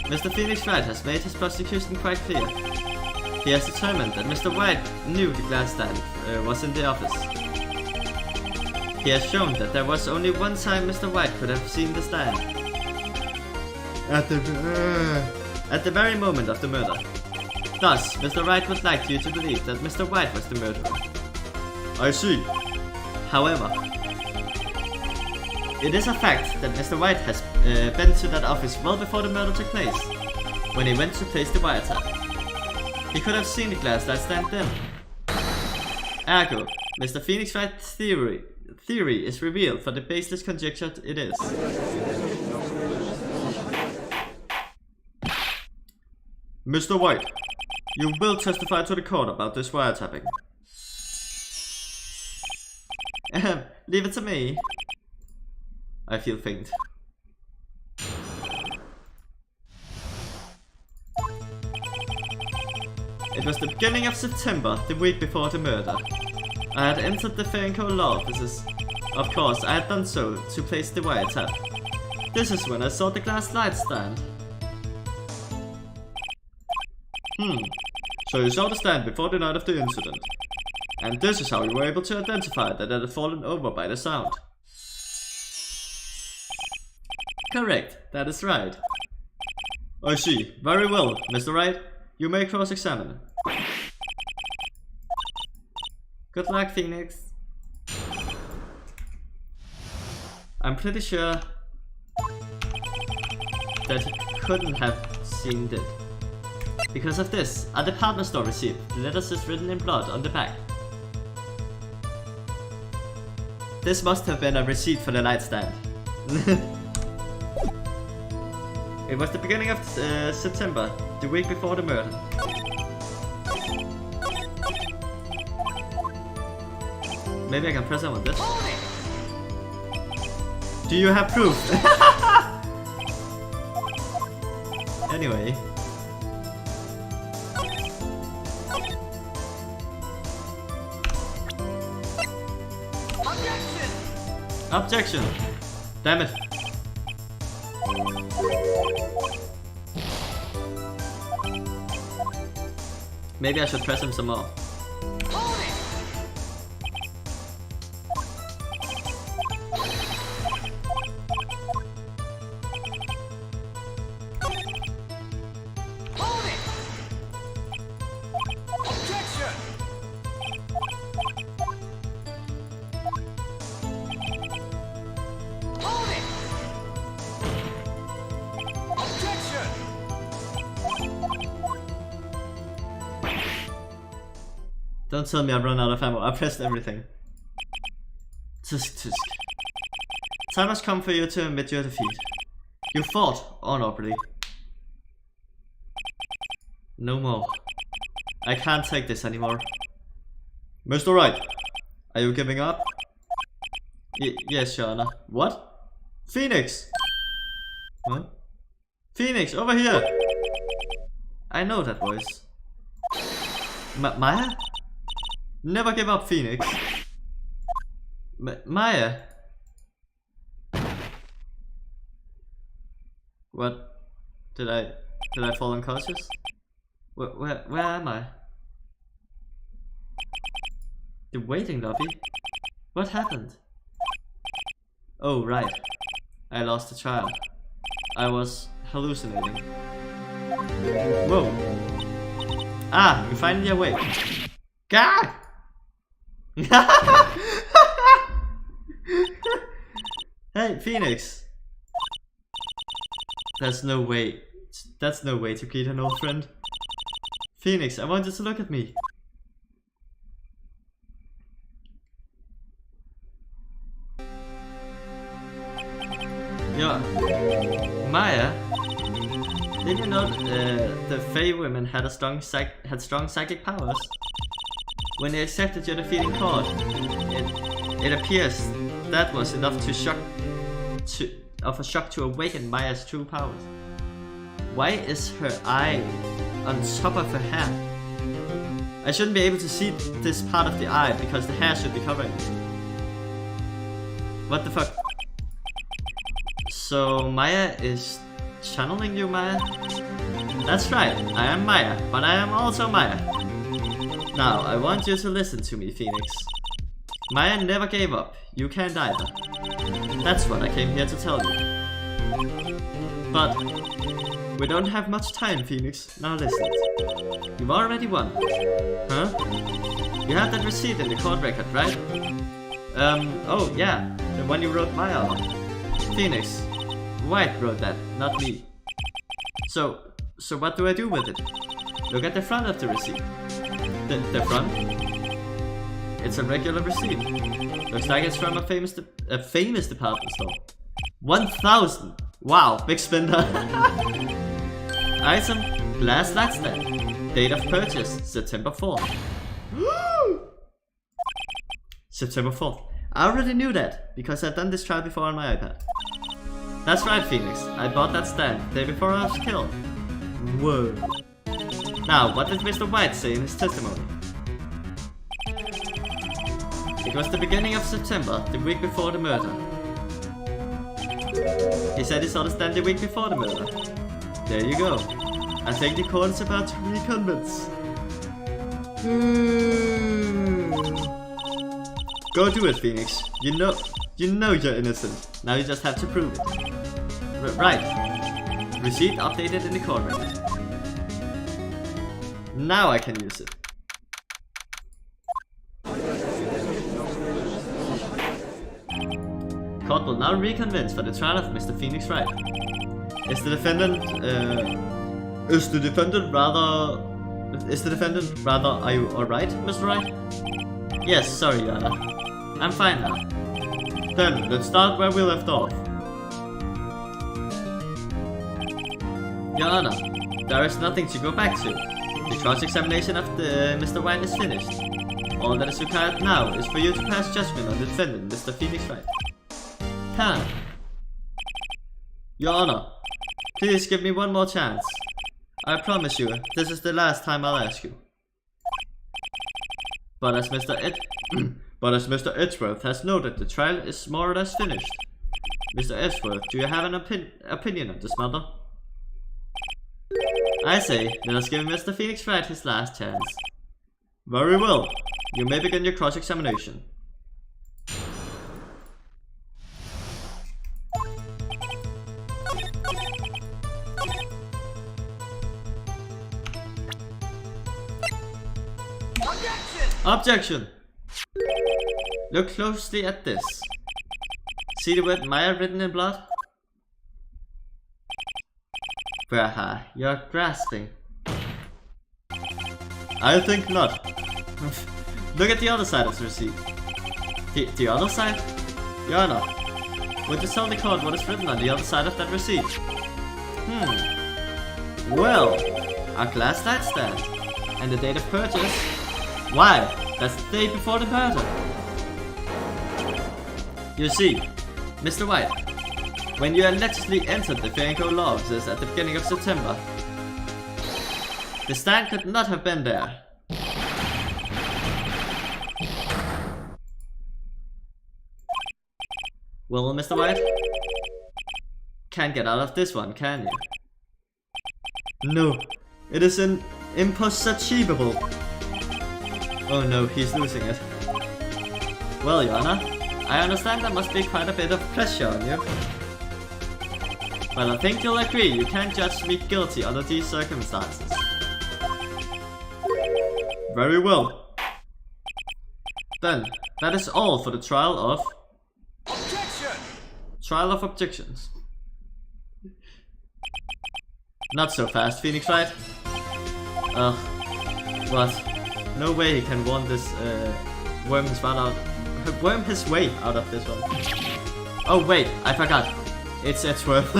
Mr. Phoenix Wright has made his prosecution quite clear. He has determined that Mr. White knew the glass stand was in the office. He has shown that there was only one time Mr. White could have seen the stand. At the very moment of the murder. Thus, Mr. Wright would like you to believe that Mr. White was the murderer. I see. However, it is a fact that Mr. White has been to that office well before the murder took place, when he went to place the wiretap. He could have seen the glass light stand then. Ergo, Mr. Phoenix Wright's theory is revealed for the baseless conjecture it is. Mr. White, you will testify to the court about this wiretapping. Leave it to me. I feel faint. It was the beginning of September, the week before the murder. I had entered the Fairenco law offices. Of course, I had done so to place the wiretap. This is when I saw the glass light stand. So you saw the stand before the night of the incident. And this is how you were able to identify that it had fallen over by the sound. Correct, that is right. I see. Very well, Mr. Wright. You may cross-examine. Good luck, Phoenix. I'm pretty sure that he couldn't have seen it. Because of this, a department store receipt. The letters is written in blood on the back. This must have been a receipt for the light stand. It was the beginning of September, the week before the murder. Maybe I can press on this. Do you have proof? Anyway. Objection! Damn it. Maybe I should press him some more. Don't tell me I've run out of ammo. I pressed everything. Tisk tisk. Time has come for you to admit your defeat. You fought honorably. No more. I can't take this anymore. Mr. Wright, are you giving up? Yes, Your Honor. What? Phoenix! Huh? Phoenix, over here! I know that voice. Maya? Never give up, Phoenix. Maya? What? Did I fall unconscious? Where am I? The waiting lobby? What happened? Oh, right. I lost the child. I was hallucinating. Whoa. Ah, you're finally awake. Gah! Hey, Phoenix. That's no way to greet an old friend. Phoenix, I want you to look at me. Yeah. Maya, did you know the Fae women had strong psychic powers? When they accepted your defeat in court, it appears that was enough to shock to awaken Maya's true powers. Why is her eye on top of her hair? I shouldn't be able to see this part of the eye because the hair should be covering it. What the fuck? So Maya is channeling you, Maya? That's right, I am Maya, but I am also Maya. Now, I want you to listen to me, Phoenix. Maya never gave up, you can't either. That's what I came here to tell you. But we don't have much time, Phoenix. Now listen. You've already won. Huh? You have that receipt in the court record, right? Oh yeah, the one you wrote Maya on. Phoenix, Wright wrote that, not me. So what do I do with it? Look at the front of the receipt. The front? It's a regular receipt. Looks like it's from a famous department store. 1,000! Wow, big spender. Item, glass light stand. Date of purchase, September 4th. September 4th. I already knew that, because I've done this trial before on my iPad. That's right, Phoenix. I bought that stand the day before I was killed. Whoa. Now, what did Mr. Wright say in his testimony? It was the beginning of September, the week before the murder. He said he saw the stand the week before the murder. There you go. I think the court is about to reconvince. Go do it, Phoenix. You know you're innocent. Now you just have to prove it. Right. Receipt updated in the court record. Now I can use it. Court will now reconvince for the trial of Mr. Phoenix Wright. Is the defendant rather, are you alright, Mr. Wright? Yes, sorry, Your Honor. I'm fine now. Then, let's start where we left off. Your Honor, there is nothing to go back to. The cross-examination of Mr. Wright is finished. All that is required now is for you to pass judgment on the defendant, Mr. Phoenix Wright. Your Honor, please give me one more chance. I promise you, this is the last time I'll ask you. But as Mr. Edgeworth has noted, the trial is more or less finished. Mr. Edgeworth, do you have an opinion on this matter? I say, let us give Mr. Phoenix Wright his last chance. Very well. You may begin your cross-examination. Objection! Look closely at this. See the word Maya written in blood? Braha, you're grasping. I think not. Look at the other side of the receipt. The other side? Your Honor, would you tell the court what is written on the other side of that receipt? Well, a glass nightstand. And the date of purchase? Why? That's the day before the murder. You see, Mr. White, when you allegedly entered the Fair & law offices at the beginning of September, the stand could not have been there. Well, Mr. White, can't get out of this one, can you? No, it is impossible. Oh no, he's losing it. Well, Your Honor, I understand there must be quite a bit of pressure on you. But I think you'll agree you can't judge me guilty under these circumstances. Very well. Then, that is all for the trial of... Objection! Trial of objections. Not so fast, Phoenix Wright. Ugh. What? No way he can worm his way out of this one. Oh wait, I forgot. It's Edgeworth.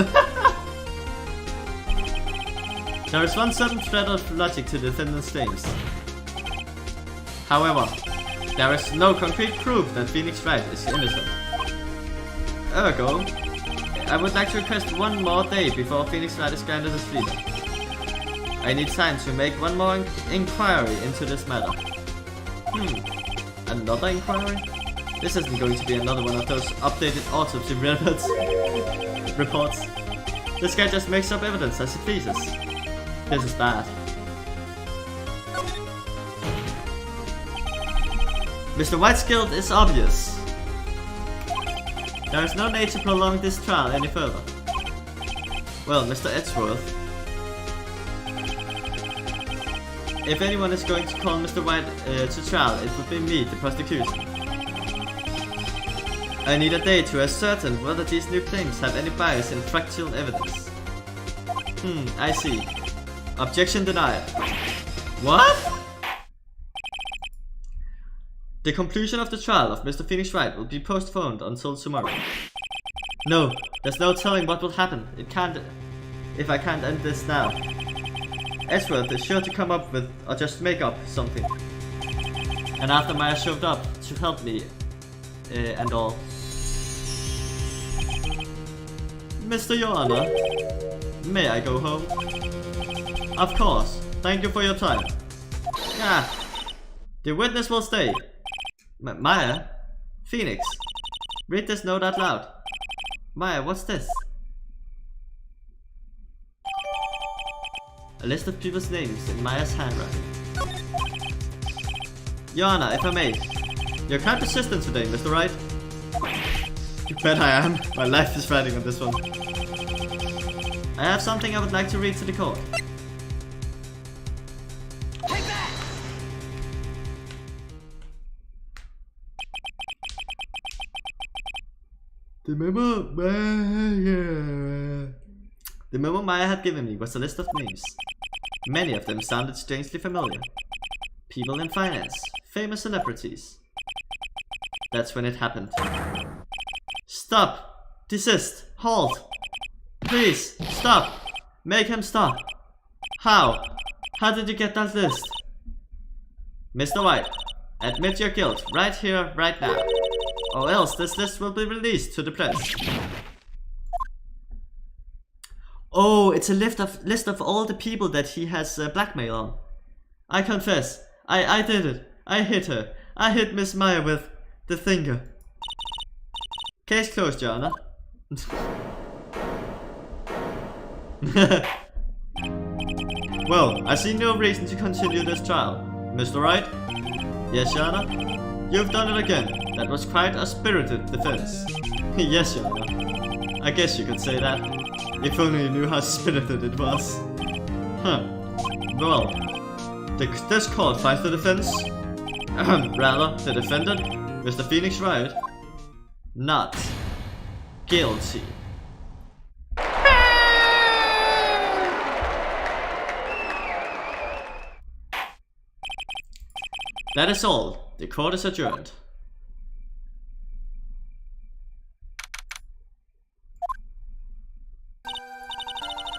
There is one certain thread of logic to the defendant's claims. However, there is no concrete proof that Phoenix Wright is innocent. Ergo, I would like to request one more day before Phoenix Wright is granted his freedom. I need time to make one more inquiry into this matter. Another inquiry? This isn't going to be another one of those updated autopsy reports. This guy just makes up evidence as he pleases. This is bad. Mr. White's guilt is obvious. There is no need to prolong this trial any further. Well, Mr. Edgeworth, if anyone is going to call Mr. White to trial, it would be me, the prosecution. I need a day to ascertain whether these new claims have any bias in factual evidence. I see. Objection denied. What? The conclusion of the trial of Mr. Phoenix Wright will be postponed until tomorrow. No, there's no telling what will happen. If I can't end this now. Edgeworth is sure to come up with, or just make up, something. And after Maya showed up to help me, and all. Mr. Your Honor, may I go home? Of course. Thank you for your time. Yeah. The witness will stay. Maya? Phoenix? Read this note out loud. Maya, what's this? A list of people's names in Maya's handwriting. Your Honor, if I may. You're kind persistent today, Mr. Wright. You bet I am. My life is riding on this one. I have something I would like to read to the court. Take that! The memo Maya had given me was a list of names. Many of them sounded strangely familiar. People in finance, famous celebrities. That's when it happened. Stop! Desist! Halt! Please, stop! Make him stop! How? How did you get that list? Mr. White, admit your guilt right here, right now. Or else this list will be released to the press. Oh, it's a list of all the people that he has blackmail on. I confess, I did it. I hit her. I hit Miss Maya with the finger. Case closed, Your Honor. Well, I see no reason to continue this trial. Mr. Wright? Yes, Your Honor? You've done it again. That was quite a spirited defense. Yes, Your Honor. I guess you could say that. If only you knew how spirited it was. Huh. Well, this court finds the defense, rather, the defendant, Mr. Phoenix Wright, not guilty. That is all. The court is adjourned.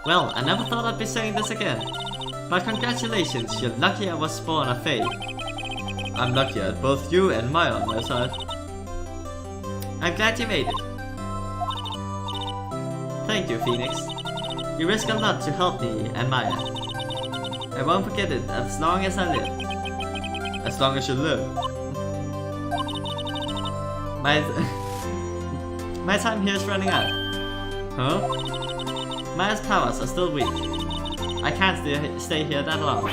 Well, I never thought I'd be saying this again. But congratulations, you're lucky I was born a Fae. I'm lucky at both you and Maya on my side. I'm glad you made it. Thank you, Phoenix. You risk a lot to help me and Maya. I won't forget it as long as I live. As long as you live. My time here is running out. Huh? Maya's powers are still weak. I can't stay here that long.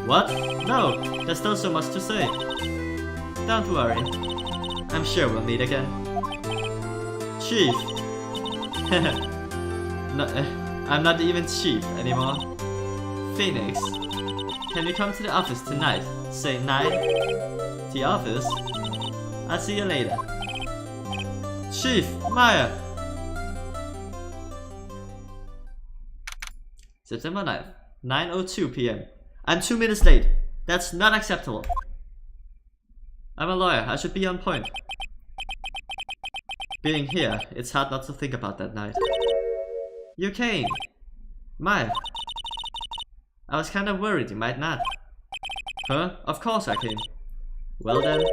What? No, there's still so much to say. Don't worry. I'm sure we'll meet again. Chief. No, I'm not even Chief anymore. Phoenix. Can you come to the office tonight? Say 9. The office? I'll see you later. Chief, Maya! September 9th, 9:02 PM. I'm 2 minutes late. That's not acceptable. I'm a lawyer, I should be on point. Being here, it's hard not to think about that night. You came. Maya. I was kind of worried you might not. Huh? Of course I came. Well then,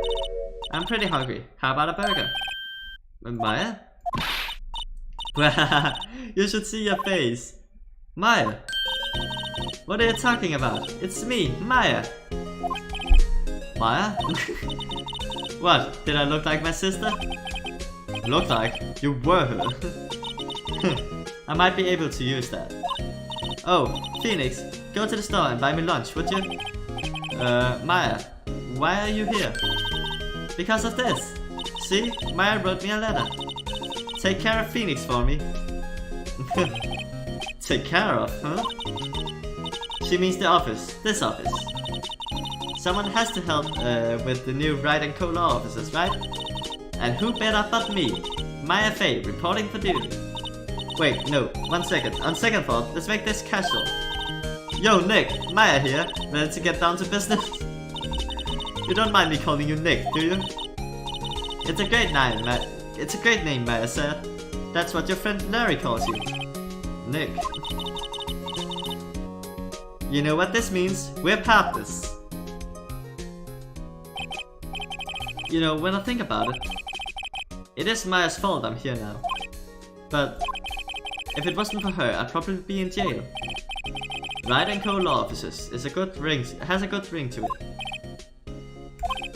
I'm pretty hungry. How about a burger? Maya? You should see your face. Maya? What are you talking about? It's me, Maya. Maya? What? Did I look like my sister? Look like? You were her. I might be able to use that. Oh, Phoenix, go to the store and buy me lunch, would you? Maya, why are you here? Because of this. See, Maya wrote me a letter. Take care of Phoenix for me. Take care of, huh? She means the office, this office. Someone has to help with the new Wright and Co-law officers, right? And who better but me, Maya Faye, reporting for duty. Wait, no, 1 second. On second thought, let's make this casual. Yo, Nick, Maya here, ready to get down to business? You don't mind me calling you Nick, do you? It's a great name, Maya said. That's what your friend Larry calls you. Nick. You know what this means? We're partners. You know, when I think about it, it is Maya's fault I'm here now. But if it wasn't for her, I'd probably be in jail. Wright and Co. Law Officers is a good ring. Has a good ring to it.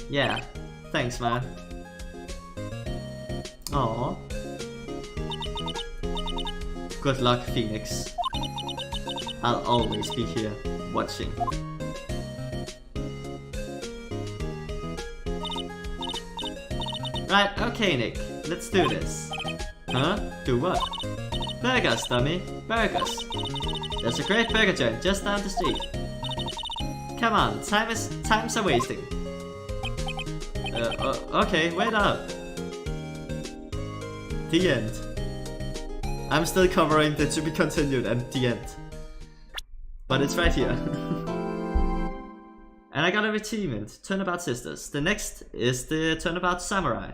Yeah. Thanks, man. Aww. Good luck, Phoenix. I'll always be here, watching. Right, okay, Nick. Let's do this. Huh? Do what? Burgers, dummy. Burgers. There's a great burger joint just down the street. Come on, time's a wasting. Okay, wait up. The end. I'm still covering the to be continued and the end. But it's right here. And I got a achievement, Turnabout Sisters. The next is the Turnabout Samurai.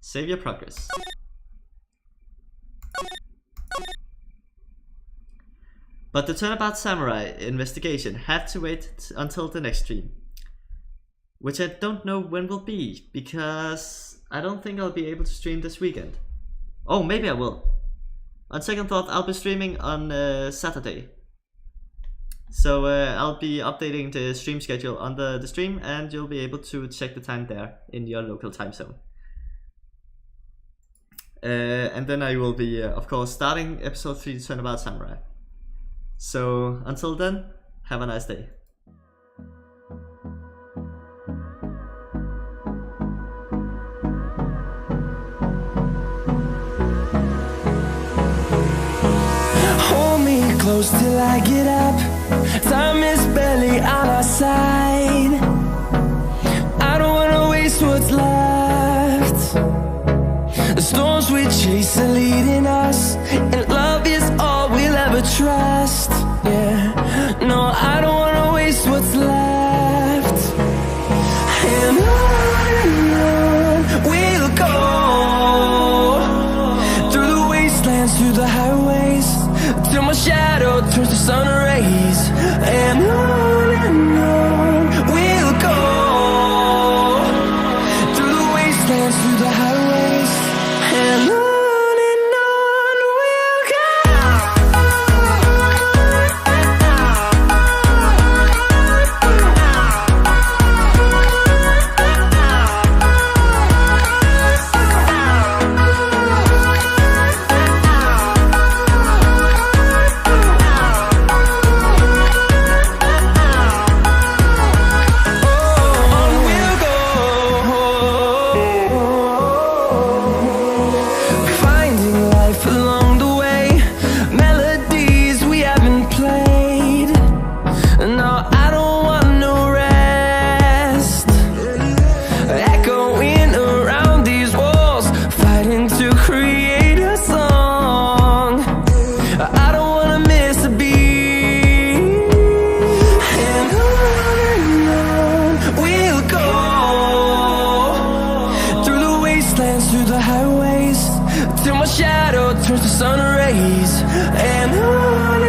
Save your progress. But the Turnabout Samurai investigation had to wait until the next stream. Which I don't know when will be, because I don't think I'll be able to stream this weekend. Oh, maybe I will. On second thought, I'll be streaming on Saturday. So I'll be updating the stream schedule on the stream, and you'll be able to check the time there in your local time zone. And then I will be, of course, starting episode 3 Turnabout Samurai. So until then, have a nice day. Hold me close till I get up. Time is barely on our side. I don't wanna waste what's left. The storms we chase are leading us, and love is all we'll ever trust. Yeah, no, I don't wanna waste what's left. And on we'll go, through the wastelands, through the highways, till my shadow turns to sun rays. And on we'll go, through the wastelands, through the highways, and on we'll go. Through the highways, till my shadow turns to sun rays, and on